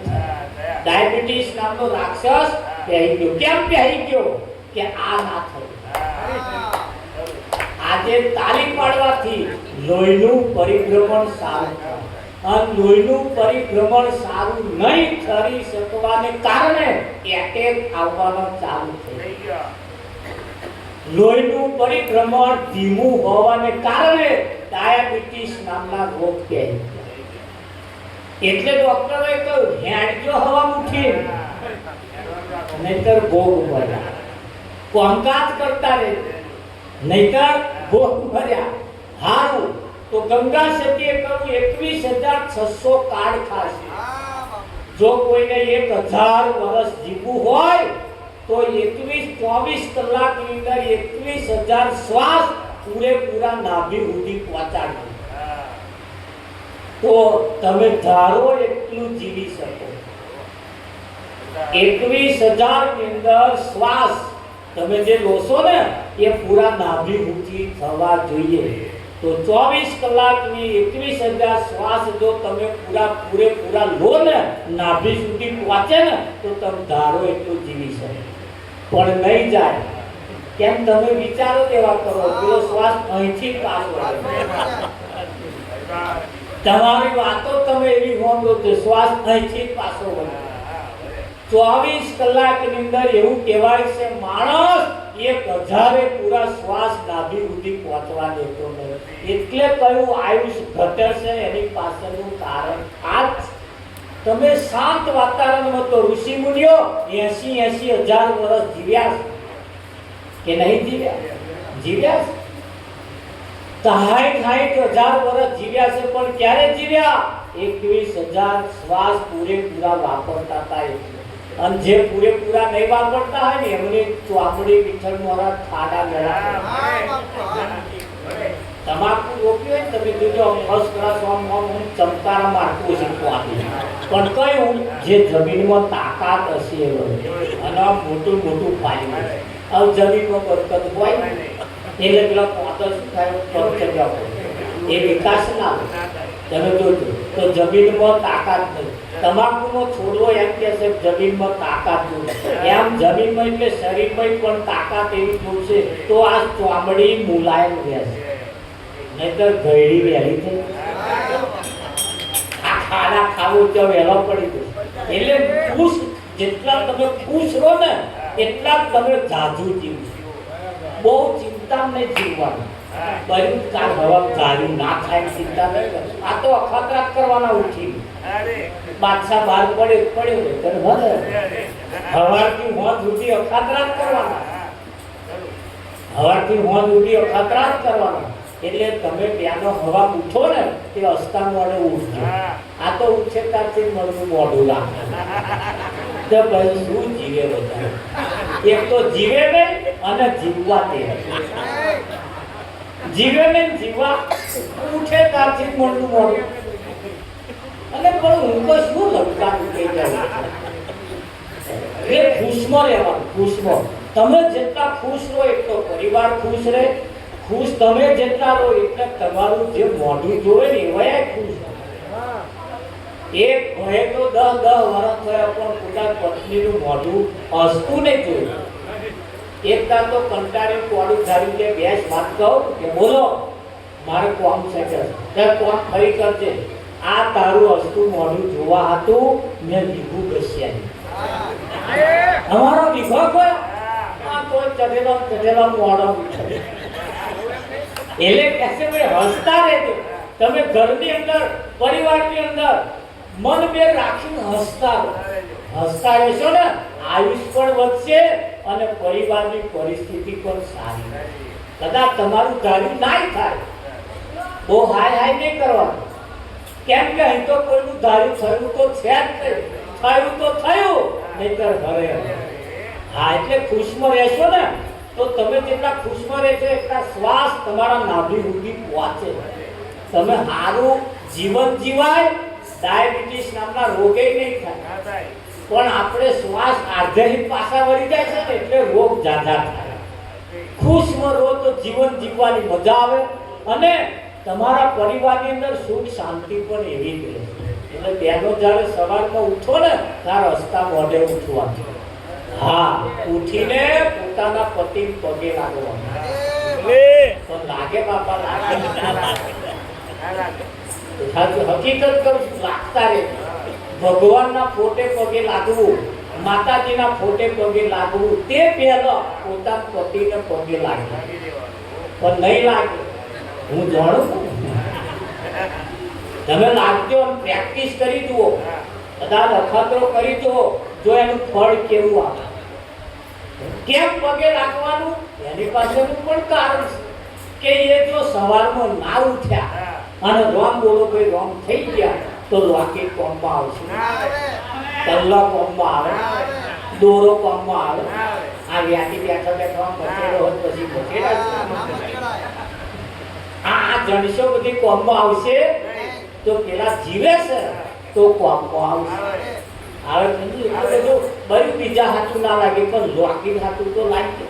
ડાયાબિટીસ નામનો રાક્ષસ પહેરી ગયો. કેમ પહેરી ગયો કે આ ના થયું. આજે તાલી પાડવાથી લોહીનું પરિભ્રમણ સારું થાય, અને લોહીનું પરિભ્રમણ સારું નહીં કરી શકવાને કારણે એટેક આવવાનો ચાલુ થઈ ગયો. લોહીનું પરિભ્રમણ ધીમું હોવાને કારણે ડાયાબિટીસ નામના રોગ પહેરી ગયા. એટલે ડોક્ટરે કહ્યું હેડજો હવા મુઠી, નહીતર ભોગ ભર્યા. કામકાજ કરતા રહે, નહીતર ભોગ ભર્યા. હારું તો ગંગા સતીએ કહ્યું 21,600 કાર્ડ ખાશે. જો કોઈને 1000 વર્ષ જીવવું હોય તો 24 કલાકની અંદર 21,000 શ્વાસ પૂરેપૂરા નાભી સુધી પહોંચાડો તો તમે ધારો એટલું જીવી શકો. 21,000 ની અંદર શ્વાસ તમે જે લોશો ને એ પૂરા નાભી સુધી થવા જોઈએ. તો 24 કલાકની 21,000 શ્વાસ જો તમે પૂરેપૂરા લો ને, નાભી સુધી પહોંચે ને, તો તમે ધારો એટલું જીવી શકો. પણ નહીં જાય. કેમ તમે વિચારો દેવા કરો પેલો શ્વાસ અહીંથી પાછો આવે. તમારી વાતો તમે એવી હોંદો કે શ્વાસ અહીંથી પાછો વળે. 24 કલાકની અંદર એવું કહેવાય છે માણસ 1000 પૂરા શ્વાસ નાભી સુધી પહોંચવા દેતો નથી. એટલે કયું આયુષ ઘટે છે એની પાછળનું કારણ આ જ. તમે શાંત વાતાવરણમાં તો ઋષિ મુનિઓ 80,000 વર્ષ જીવ્યા કે નહીં જીવ્યા? જીવ્યા. 60,000 વર્ષ જીવ્યા છે, પણ ક્યારે જીવ્યા? 21,000 શ્વાસ પૂરેપૂરા વાપરતા હતા. અને જે પૂરેપૂરા નહીં વાપરતા હોય ને એમની ચોપડી વિઠ્ઠલ મોરા થાડા મેળા. તમાકુ રોપ્યું હોય તમે જોજો ફર્સ્ટ ક્લાસ ચમકારા મારતું હશે પણ કયું જે જમીનમાં તાકાત હશે અને મોટું મોટું ફાયદો. હવે જમીનમાં બરકત હોય એટલે પેલા પોતા શું થાય એ વિકાસ ના. તમે જોજો તો જમીનમાં તાકાત નહીં. તમાકુનો છોડવો એમ કે છે જમીનમાં તાકાત જોઈએ. એમ જમીનમાં એટલે શરીરમાં પણ તાકાત એવી જોશે તો આ ચામડી મુલાયમ રહેશે, નહીતર ગયડી વહેલી થઈ આ ખાડા ખાવું તો વહેલો પડી જશે. એટલે ખુશ જેટલા તમે ખુશ રહો ને એટલા તમે જાજુ જીવશો. બહુ ચિંતા નહીં જીવવાનું. બરું કાલ હવા ગાડી ના ખાય ચિંતા નહીં કરવાની. આ તો અખાતરાત કરવાના ઉઠી બાદશાહ બહાર પડ્યો હવારથી હોજ સુધી અખાતરાત કરવાના. હવારથી હોજ સુધી અખાતરાત કરવાના. એટલે તમે ત્યાંનો હવા ઉઠો ને તે અસ્તા મોડે ઉઠજો. આ તો ઉઠે ત્યારથી મળવું મોઢું લાગે તો પછી શું જીવે બધા. એક તો જીવે નહીં અને જીવવા તે જીવે નહીં જીવવા ઉઠે ત્યારથી મળવું મોઢું. અને પણ હું તો શું લડકાનું કહી જાય એ ખુશમાં રહેવાનું. ખુશમાં તમે જેટલા ખુશ રહો એટલો પરિવાર ખુશ રહે. ખુશ તમે જેટલા રહો એટલે તમારું જે મોઢું જોવે ને એવાય ખુશ. એક ભય તો 10 વર્ષ થયા પણ પોતાની પત્નીનું મોઢું હસતું નહીં જોયું. એક તાર તો કંટાળી કોડું ધાર્યું કે બેસ વાત કહું કે બોલો મારે કોમ છે કે કોમ ફરી કરજે. આ તારું હસતું મોઢું જોવા હતું મેં લીધું બેસ્યા અમારો વિભાગ હોય આ તો ચઢેલો મોઢો એટલે કહેશે ભાઈ હસતા રહેજો. તમે ઘરની અંદર પરિવારની અંદર મન બે રાખીને હસતા રહેશો ને આયુષ પણ વધશે અને પરિવારની પરિસ્થિતિ પણ સારી. કદાચ તમારું ધાર્યું ના થાય બહુ હાય નહીં કરવાનું. કેમ કે અહીં તો કોઈનું ધાર્યું થયું તો છે જ નહીં. થયું તો થયું નહીતર ઘરે. હા એટલે ખુશમાં રહેશો ને તો તમે જેટલા ખુશમાં રહેશો એટલા શ્વાસ તમારા નાભી સુધી પહોંચે. તમે સારું જીવન જીવાય. ડાયાબિટીસ નામના રોગે નહીં થાય પણ આપણે શ્વાસ આર્ધહિક પાછા વળી જાય છે ને એટલે રોગ જાજા થાય. ખુશમાં રહો તો જીવન જીવવાની મજા આવે અને તમારા પરિવારની અંદર સુખ શાંતિ પણ એવી જ રહે. એટલે બહેનો જ્યારે સવારમાં ઉઠો ને ત્યારે હસતા મોઢે ઉઠવાનું. હા ઉઠીને પોતાના પતિ પગે લાગવાનું. તો લાગે બાપા લાગે હકીકત કરું લાગતા રહે. ભગવાનના ફોટે પગે લાગવું, માતાજીના ફોટે પગે લાગવું તે પહેલા પોતાના પતિને પગે લાગે પણ નહીં લાગે. હું જાણું તમે લાગજો પ્રેક્ટિસ કરી જુઓ. કદાચ અખાતરો કરી જુઓ જો એનું ફળ કેવું આવે. કેમ પગે લાગવાનું એની પાછળનું પણ કારણ છે કે એ જો સવારમાં ના ઉઠ્યા અને રોમ બોલો ભાઈ રોમ થઈ ગયા તો લોકેટ કોમમાં આવશે, કલ્લા કોમમાં આવે, દોરો કોમમાં આવે. આ વ્યાથી બેઠા મચેડો હોત પછી મચેડા આ જણસો બધી કોમમાં આવશે તો પેલા જીવે છે તો કોમમાં આવશે. હવે જો બરી બીજા હાથું ના લાગે પણ લોકેટ હાથું તો લાગે.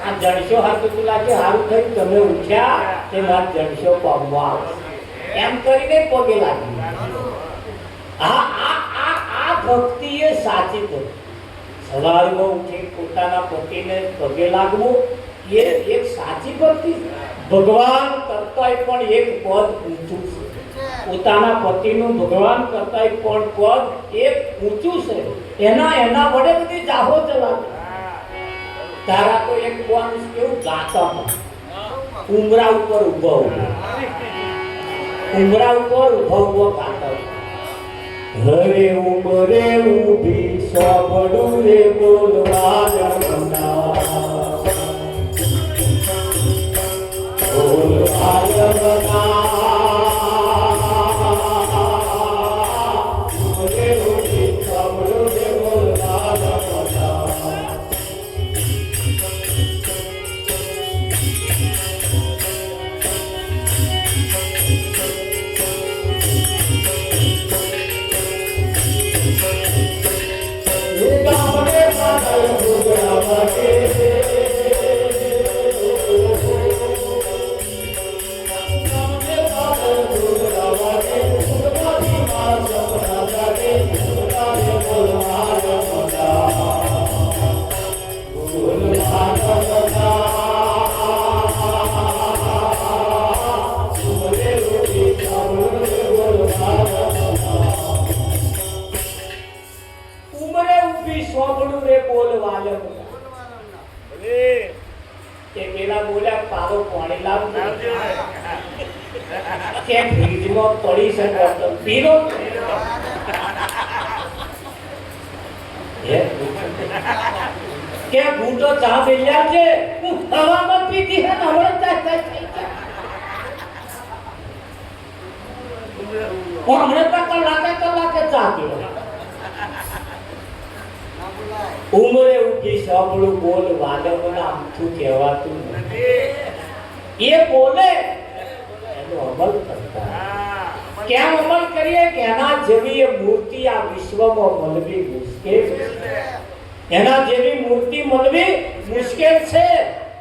આ જણસો હાથું તો લાગે સારું થયું તમે ઉઠ્યા તે મારા જણસો કોમમાં આવશે એમ કરીને પગે લાગી. આ ભક્તિ એ સાચી ભક્તિ. સવારમાં ઉઠી પોતાના પતિને પગે લાગવું એ એક સાચી ભક્તિ. ભગવાન કરતાંય પણ એક પદ ઊંચું છે. પોતાના પતિનું ભગવાન કરતાંય પણ પદ એક ઊંચું છે. એના વડે બધી જાહો ચલાવે. તારા તો એક કોણ કેવું ગાતા ઉમરા ઉપર ઉભો ગાતા. હરે ઉમરે ઉભી સાંભળું રે બોલવા જમના બોલવા જમના. હરે ઉભી સાંભળું રે બોલવા જમના. ગામડે પાછળ કે ફ્રીજમાં પડી છે બોટલ પીરો કે ભૂતો ચા પીલ્યા છે હવામાં પીધી છે ને હમણાં ચા થઈ હમણાં તો કલાકે ચા પીવો ઉમરે ઉઠી સાંભળું બોલ વાદળના આમથું કહેવાતું નથી એ બોલે એનો અમલ કરતા કેમ અમલ કરીએ કે એના જેવી મૂર્તિ આ વિશ્વમાં મળવી મુશ્કેલ છે એના જેવી મૂર્તિ મળવી મુશ્કેલ છે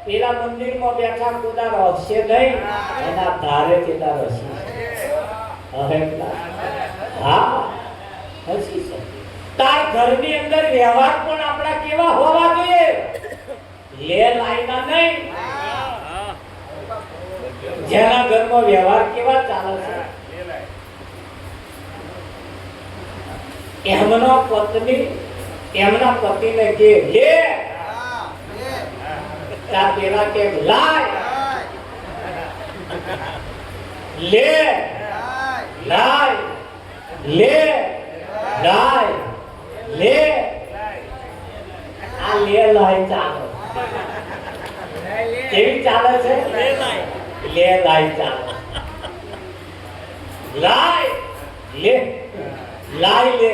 પેલા મંદિરમાં બેઠા કોદાર હશે નહીં એના ધારે તેના હશે હા હસી શકે તાર ઘરની અંદર વ્યવહાર પણ આપણા કેવા હોવા જોઈએ લે લાઈના નહીં જેના ઘરમાં વ્યવહાર કેવા ચાલે છે એમના પતિને કે લે તાર પેલા કે લાય લે લાય લે લાય લે આ લે લાય ચાલે કેવી ચાલે છે લે લાય ચાલે લાય લે લાય લે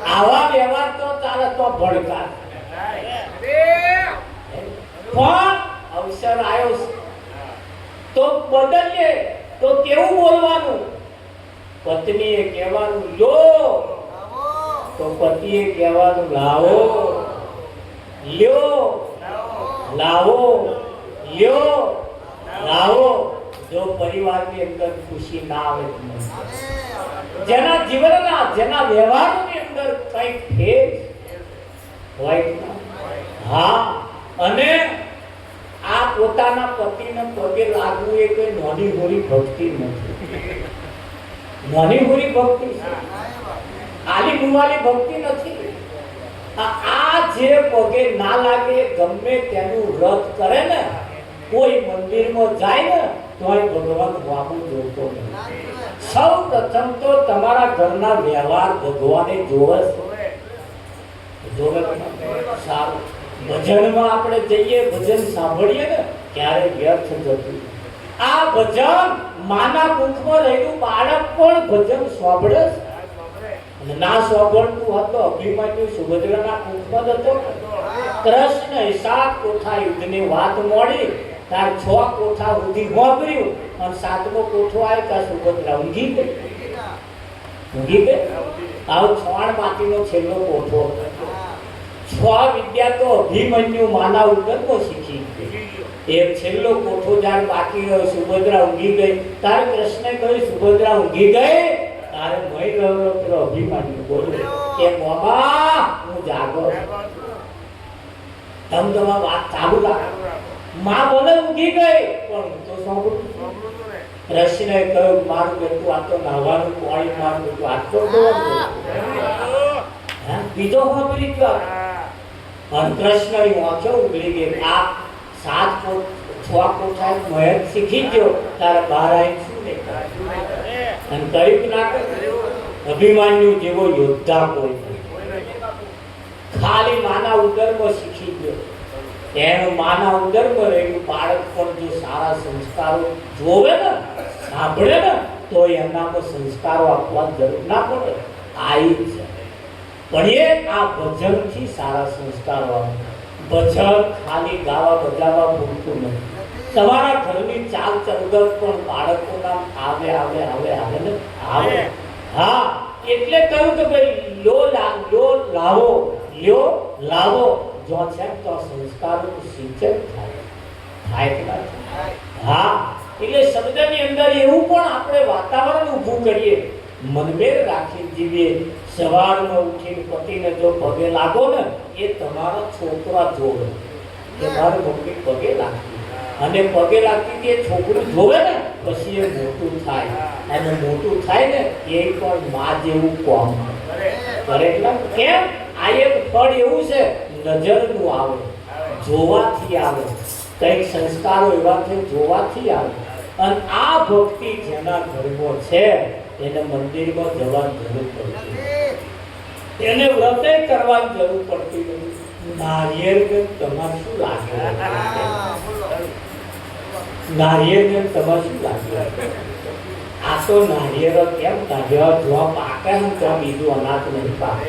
આવા વ્યવહાર તો ચાલે તો ભડકા પણ અવસર આવ્યો તો બદલીએ તો કેવું બોલવાનું પત્નીએ કહેવાનું લો તો પતિએ કહેવાનું લાવો લ્યો લાવો લ્યો લાવો જો પરિવારની અંદર ખુશી ના આવે જેના જીવનના જેના વ્યવહારની અંદર કંઈક ફેર હોય હા અને આ પોતાના પતિને પગે લાગવું એ કોઈ નાની હોરી ભક્તિ નથી નાની હોરી ભક્તિ છે આલી મુવાલી ભક્તિ નથી આ જે પગે ના લાગે ગમે તેનું વ્રત કરે ને કોઈ મંદિરમાં જાય ને તોય ભગવાન વાપુ જોતો નથી સૌ પ્રથમ તો તમારા ઘરના વ્યવહાર ભગવાને જોવે સારું ભજનમાં આપણે જઈએ ભજન સાંભળીએ ને ત્યારે વ્યર્થ જતું આ ભજન માના કુંઠમાં રહેલું બાળક પણ ભજન સાંભળે અને ના સાંભળતું હતો અભિમન્યુ સુભદ્રાના કુંઠમાં હતો કૃષ્ણ 7 કોઠા યુદ્ધની વાત મોડી તાર 6 કોઠા સુધી વાપર્યું અને 7મો કોઠો આવ્યો ત્યાં સુભદ્રા ઊંઘી ગઈ આવ છોણ માટીનો છેલ્લો કોઠો 6 વિદ્યા તો અભિમન્યુ માના ઉદરમાં શીખી એક છેલ્લો કોઠો જ્યારે બાકી રહ્યો સુભદ્રા ઊંઘી ગઈ તારે કૃષ્ણે કહ્યું સુભદ્રા ઊંઘી ગઈ તારે મય ગયો પેલો અભિમન્યુ બોલ્યો કે બાબા હું જાગો તમા વાત ચાલુ રાખ માં બોલે ઊંઘી ગઈ પણ હું તો સાંભળું કૃષ્ણે કહ્યું મારું બેટું આ તો નાવાનું પાણી મારું બેટું આ તો બીજો સાંભળી ગયો અને કૃષ્ણની વાંચો ઉગડી ગઈ આ 7 કોઠ 6 કોઠા મહેર શીખી ગયો તારે બહાર આવી શું દેખાય અને કર્યું ના કર્યું અભિમન્યુ જેવો યોદ્ધા કોઈ ખાલી માના ઉદરમાં શીખી ગયો એનું માના ઉદરમાં રહેલું બાળક પણ જો સારા સંસ્કારો જોવે ને સાંભળે ને તો એનામાં સંસ્કારો આપવા જરૂર ના પડે આવી છે પણ એ આ ભજનથી સારા સંસ્કારો આવે ભજન ખાલી ગાવા બજાવવા પૂરતું નથી તમારા ઘરની ચાલ ચલગત પણ બાળકોના આવે ને આવે હા એટલે કહ્યું કે ભાઈ લો લાવો લ્યો લાવો જો છે તો સંસ્કારોનું સિંચન થાય હા એટલે શબ્દની અંદર એવું પણ આપણે વાતાવરણ ઊભું કરીએ મનમેળ રાખી જીવીએ સવારમાં ઉઠીને પતિને જો પગે લાગો ને એ તમારા છોકરા જોવે કે મારું મમ્મી પગે લાગતી અને પગે લાગતી એ છોકરું જોવે ને પછી એ મોટું થાય અને મોટું થાય ને એ પણ માં જેવું કામ કરે કેમ આ એક ફળ એવું છે નજરનું આવે જોવાથી આવે કંઈક સંસ્કારો એવા છે જોવાથી આવે અને આ ભક્તિ જેના ઘરમાં છે એને મંદિરમાં જવાની જરૂર પડતી એને વ્રતે કરવાની જરૂર પડતી નથી. નારિયેળ તમારે શું લાગે? નારિયેળ તમારે શું લાગે? આ તો નારિયેળ કેમ કાઢ્યા જો પાકે ને તો બીજું અનાજ નહીં પાકે.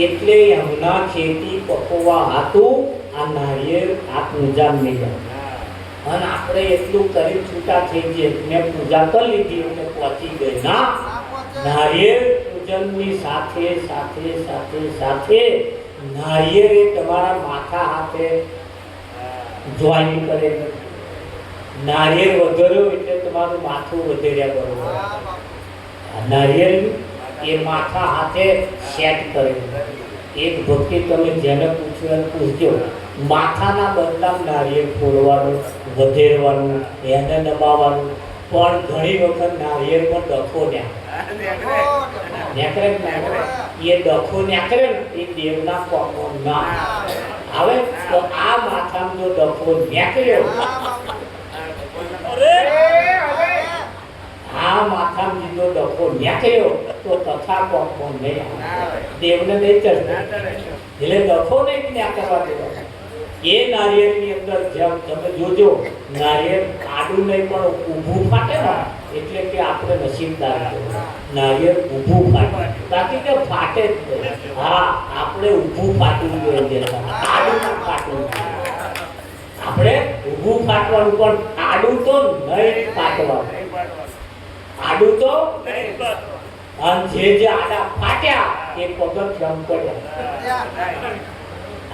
એટલે એમના ખેતી પકવવા હાતું આ નારિયેળ આ પૂજા નહીં જાય. અને આપણે એટલું કરી છૂટા થઈ જઈએ મેં પૂજા કરી લીધી એટલે પહોંચી ગઈ ના. નારિયેળ પૂજનની સાથે સાથે સાથે સાથે નારિયેળ એ તમારા માથા હાથે જોઈન કરે. નારિયેળ વધેરો એટલે તમારું માથું વધેર્યા બરોબર. નારિયેળ એ માથા હાથે સેટ કરે. એક ભક્તિ તમે જેને પૂછ્યું પૂછજો, માથાના બદલામાં નારિયેળ ફોડવાનું, વધેરવાનું, એને દબાવવાનું. પણ ઘણી વખત નારિયેળ પર ડખો નેકરે એ ડખો નેકરે ને એ દેવના કોપમાં ના આવે. તો આ માથામાં જો ડખો નેકર્યો, આ માથામાં જીધો ડખો નેકર્યો તો તથા કોપમાં નહીં આવે, દેવને નહીં ચડે. એટલે ડખો નહીં નેકરવા દેવા. એ નારિયેળની અંદર જેમ તમે જોજો નારિયેળ આડું નહીં પણ ઊભું ફાટે ને એટલે કે આપણે નસીબદાર છીએ. નારિયેળ ઊભું ફાટે બાકી કે ફાટે જ નહીં. હા, આપણે ઊભું ફાટવું જોઈએ, આડું ફાટવું. આપણે ઊભું ફાટવાનું પણ આડું તો નહીં ફાટવાનું. આડું તો અને જે આડા ફાટ્યા એ પગથિયાં પડ્યા.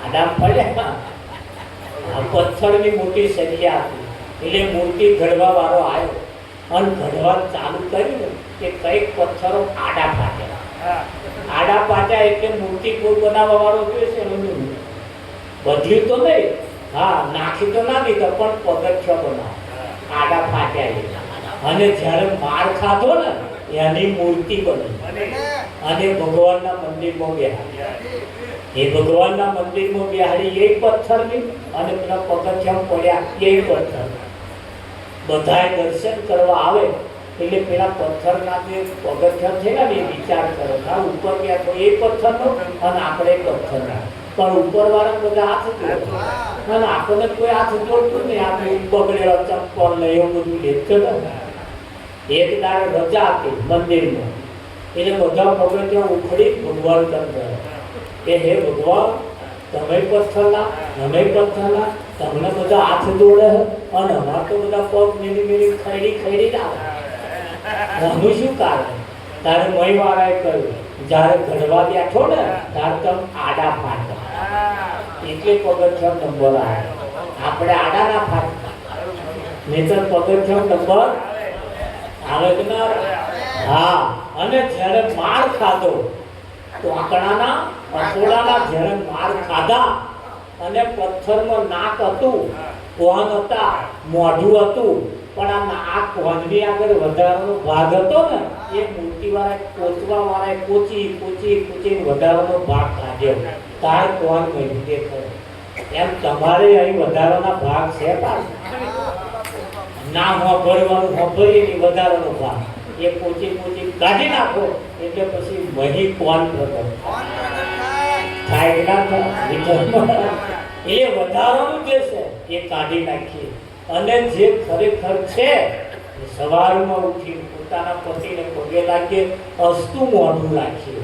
આડા પડ્યા પથ્થરની મોટી સરિયા હતી એટલે મૂર્તિ ઘડવા વાળો આવ્યો અને ઘડવા ચાલુ કર્યું કે કઈક પથ્થરો આડા ફાટ્યા. આડા ફાટ્યા એટલે મૂર્તિ કોઈ બનાવવા વાળો જોઈશે બદલ્યું તો નહીં. હા, નાખી તો ના દીધો પણ પગથિયા બનાવ આડા ફાટ્યા. અને જ્યારે માર ખાધો ને એની મૂર્તિ બની અને ભગવાનના મંદિરમાં બેહાડી. એ ભગવાનના મંદિરમાં બેહાડી એ પથ્થરની અને પેલા પગથિયાં પડ્યા એ પથ્થર. બધાય દર્શન કરવા આવે એટલે પેલા પથ્થરના જે પગથિયાં છે ને એ વિચાર કરે હા ઉપર ગયા તો એ પથ્થરનો અને આપણે પથ્થરના. પણ ઉપરવાળા બધા હાથ જોડે અને આપણને કોઈ હાથ જોડતું નહીં. આપણે બગડેલા ચંપલ ને એવું બધું લેતું. એક દાડે રજા હતી મંદિરમાં એટલે બધા પગથિયાં ઉખડી ભગવાન કરતા કે હે ભગવાન તમે પથ્થરના અમે પથ્થરના, તમને બધા હાથ જોડે અને અમાર તો બધા પગ મેલી મેલી ખૈડી જ આવે. આનું શું કારણ? તારે મય વાળાએ કહ્યું જ્યારે ઘડવા બેઠો ને ત્યારે તમે આડા ફાટતા એટલે પગથિયાં નંબર આવ્યો. આપણે આડા ના ફાટતા નહીતર પગથિયાં નંબર આવે કે ના? હા. અને જ્યારે માર ખાધો તો આંકડાના પટોળાના જ્યારે માર ખાધા અને પથ્થરમાં નાક હતું, કોણ હતા, મોઢું હતું, પણ આ નાક કોણની આગળ વધારાનો ભાગ હતો ને એ મૂર્તિવાળાએ કોચવાવાળાએ કોચી વધારાનો ભાગ કાઢ્યો. તાર કોણ મળી દેખાય એમ તમારે અહીં વધારાના ભાગ છે પાછું ના ભરવાનું ભરીએ વધારાનો ભાગ એ પોચી કાઢી નાખો એટલે પછી મહી કોણ પ્રગટ થાય ના એ વધારાનું જે છે એ કાઢી નાખીએ. અને જે ખરેખર છે સવારમાં ઉઠી પોતાના પતિને પગે લાગીએ, અસ્તુ મોઢું રાખીએ.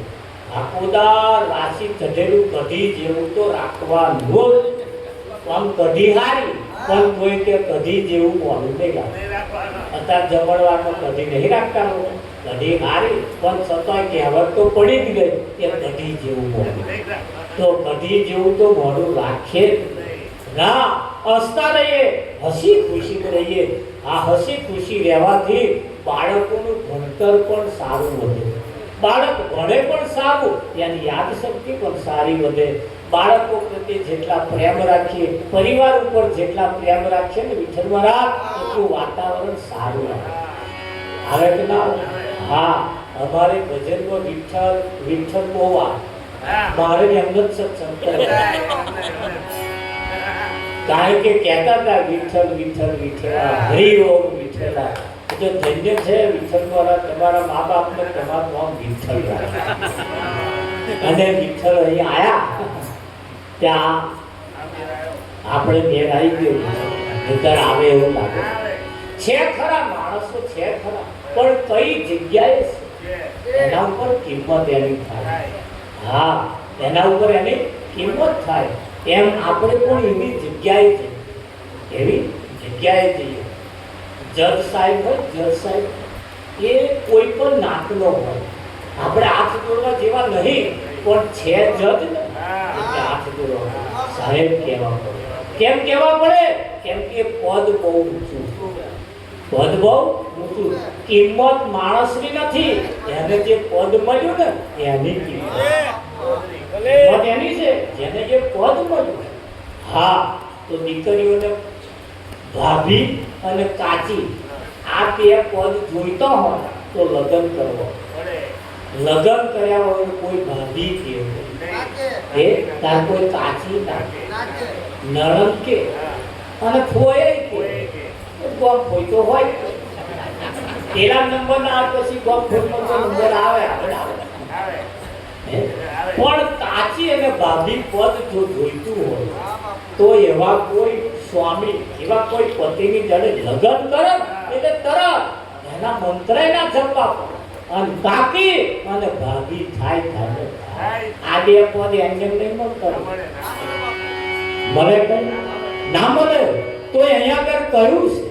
આખોદાર રાશિ ચઢેલું કઢી જેવું તો રાખવાનું. આમ કઢી હારી પણ કોઈ કે કઢી જેવું મોઢું નહીં રાખે. અત્યારે જમણવારમાં કઢી નહીં રાખતા લોકો. કઢી હારી પણ છતાં કહેવત તો પડી જ ગઈ કે કઢી જેવું મોઢું. તો કઢી જેવું તો મોઢું રાખીએ ના, હસતા રહીએ, હસી ખુશી રહીએ. આ હસી ખુશી રહેવાથી બાળકોનું ભણતર પણ સારું વધે. બાળક ભણે પણ સારું, એની યાદશક્તિ પણ સારી વધે. બાળકો પ્રત્યે જેટલા પ્રેમ રાખીએ, પરિવાર ઉપર જેટલા પ્રેમ રાખીએ ને વિઠ્ઠલ મહારાજ એટલું વાતાવરણ સારું રહે. આવે કે ના? હા, અમારે ભજનમાં વિઠ્ઠલ બહુ આવે. મારે એમ જ સત્સંગ કરે કારણ કે કહેતા હતા વિઠ્ઠલ વિઠ્ઠલ વિઠ્ઠલ હરિ ઓમ વિઠ્ઠલા. તો ધન્ય છે વિઠ્ઠલ દ્વારા તમારા મા બાપને તમારું નામ વિઠ્ઠલ રાખ્યું. અને વિઠ્ઠલ અહીં આયા ત્યાં આપણે ઘેર આવી ગયું નહીતર આવે એવું લાગે છે. ખરા માણસો છે ખરા, પણ કઈ જગ્યાએ છે એના ઉપર કિંમત એની થાય. હા, એના ઉપર એની કિંમત થાય. એમ આપણે પણ એવી જગ્યાએ જઈએ, એવી જગ્યાએ જઈએ. જજ સાહેબ હોય, જજ સાહેબ એ કોઈ પણ નાતનો હોય. આપણે હાથ જોડવા જેવા નહીં, પણ છે જજ ને એટલે હાથ જોડવા સાહેબ કહેવા પડે. કેમ કહેવા પડે? કેમ કે પદ બહુ ઊંચું, પદ બહુ ઊંચું. કિંમત માણસની નથી, એને જે પદ મળ્યું ને એની કિંમત એની છે, જેને જે પદ મળ્યું. હા, તો દીકરીઓને ભાભી અને કાચી આ બે પદ જોઈતા હોય તો લગ્ન કરવો. લગ્ન કર્યા હોય કોઈ ભાભી કે એ તાર કોઈ કાચી નાખે, નરમ કે અને ફોય કે ગોમ ફોય તો હોય. પેલા નંબર ના પછી ગોમ ફોય નંબર આવે પણ કાચી અને ભાભી પદ જો જોઈતું હોય તો એવા કોઈ સ્વામી, એવા કોઈ પતિની જોડે લગ્ન કરે એટલે તરત એના મંત્રય ના જપવા પડે અને કાકી અને ભાભી થાય. આ બે પદ એમને નહીં મળતા, મળે કઈ ના મળે. તો અહીંયા આગળ કહ્યું છે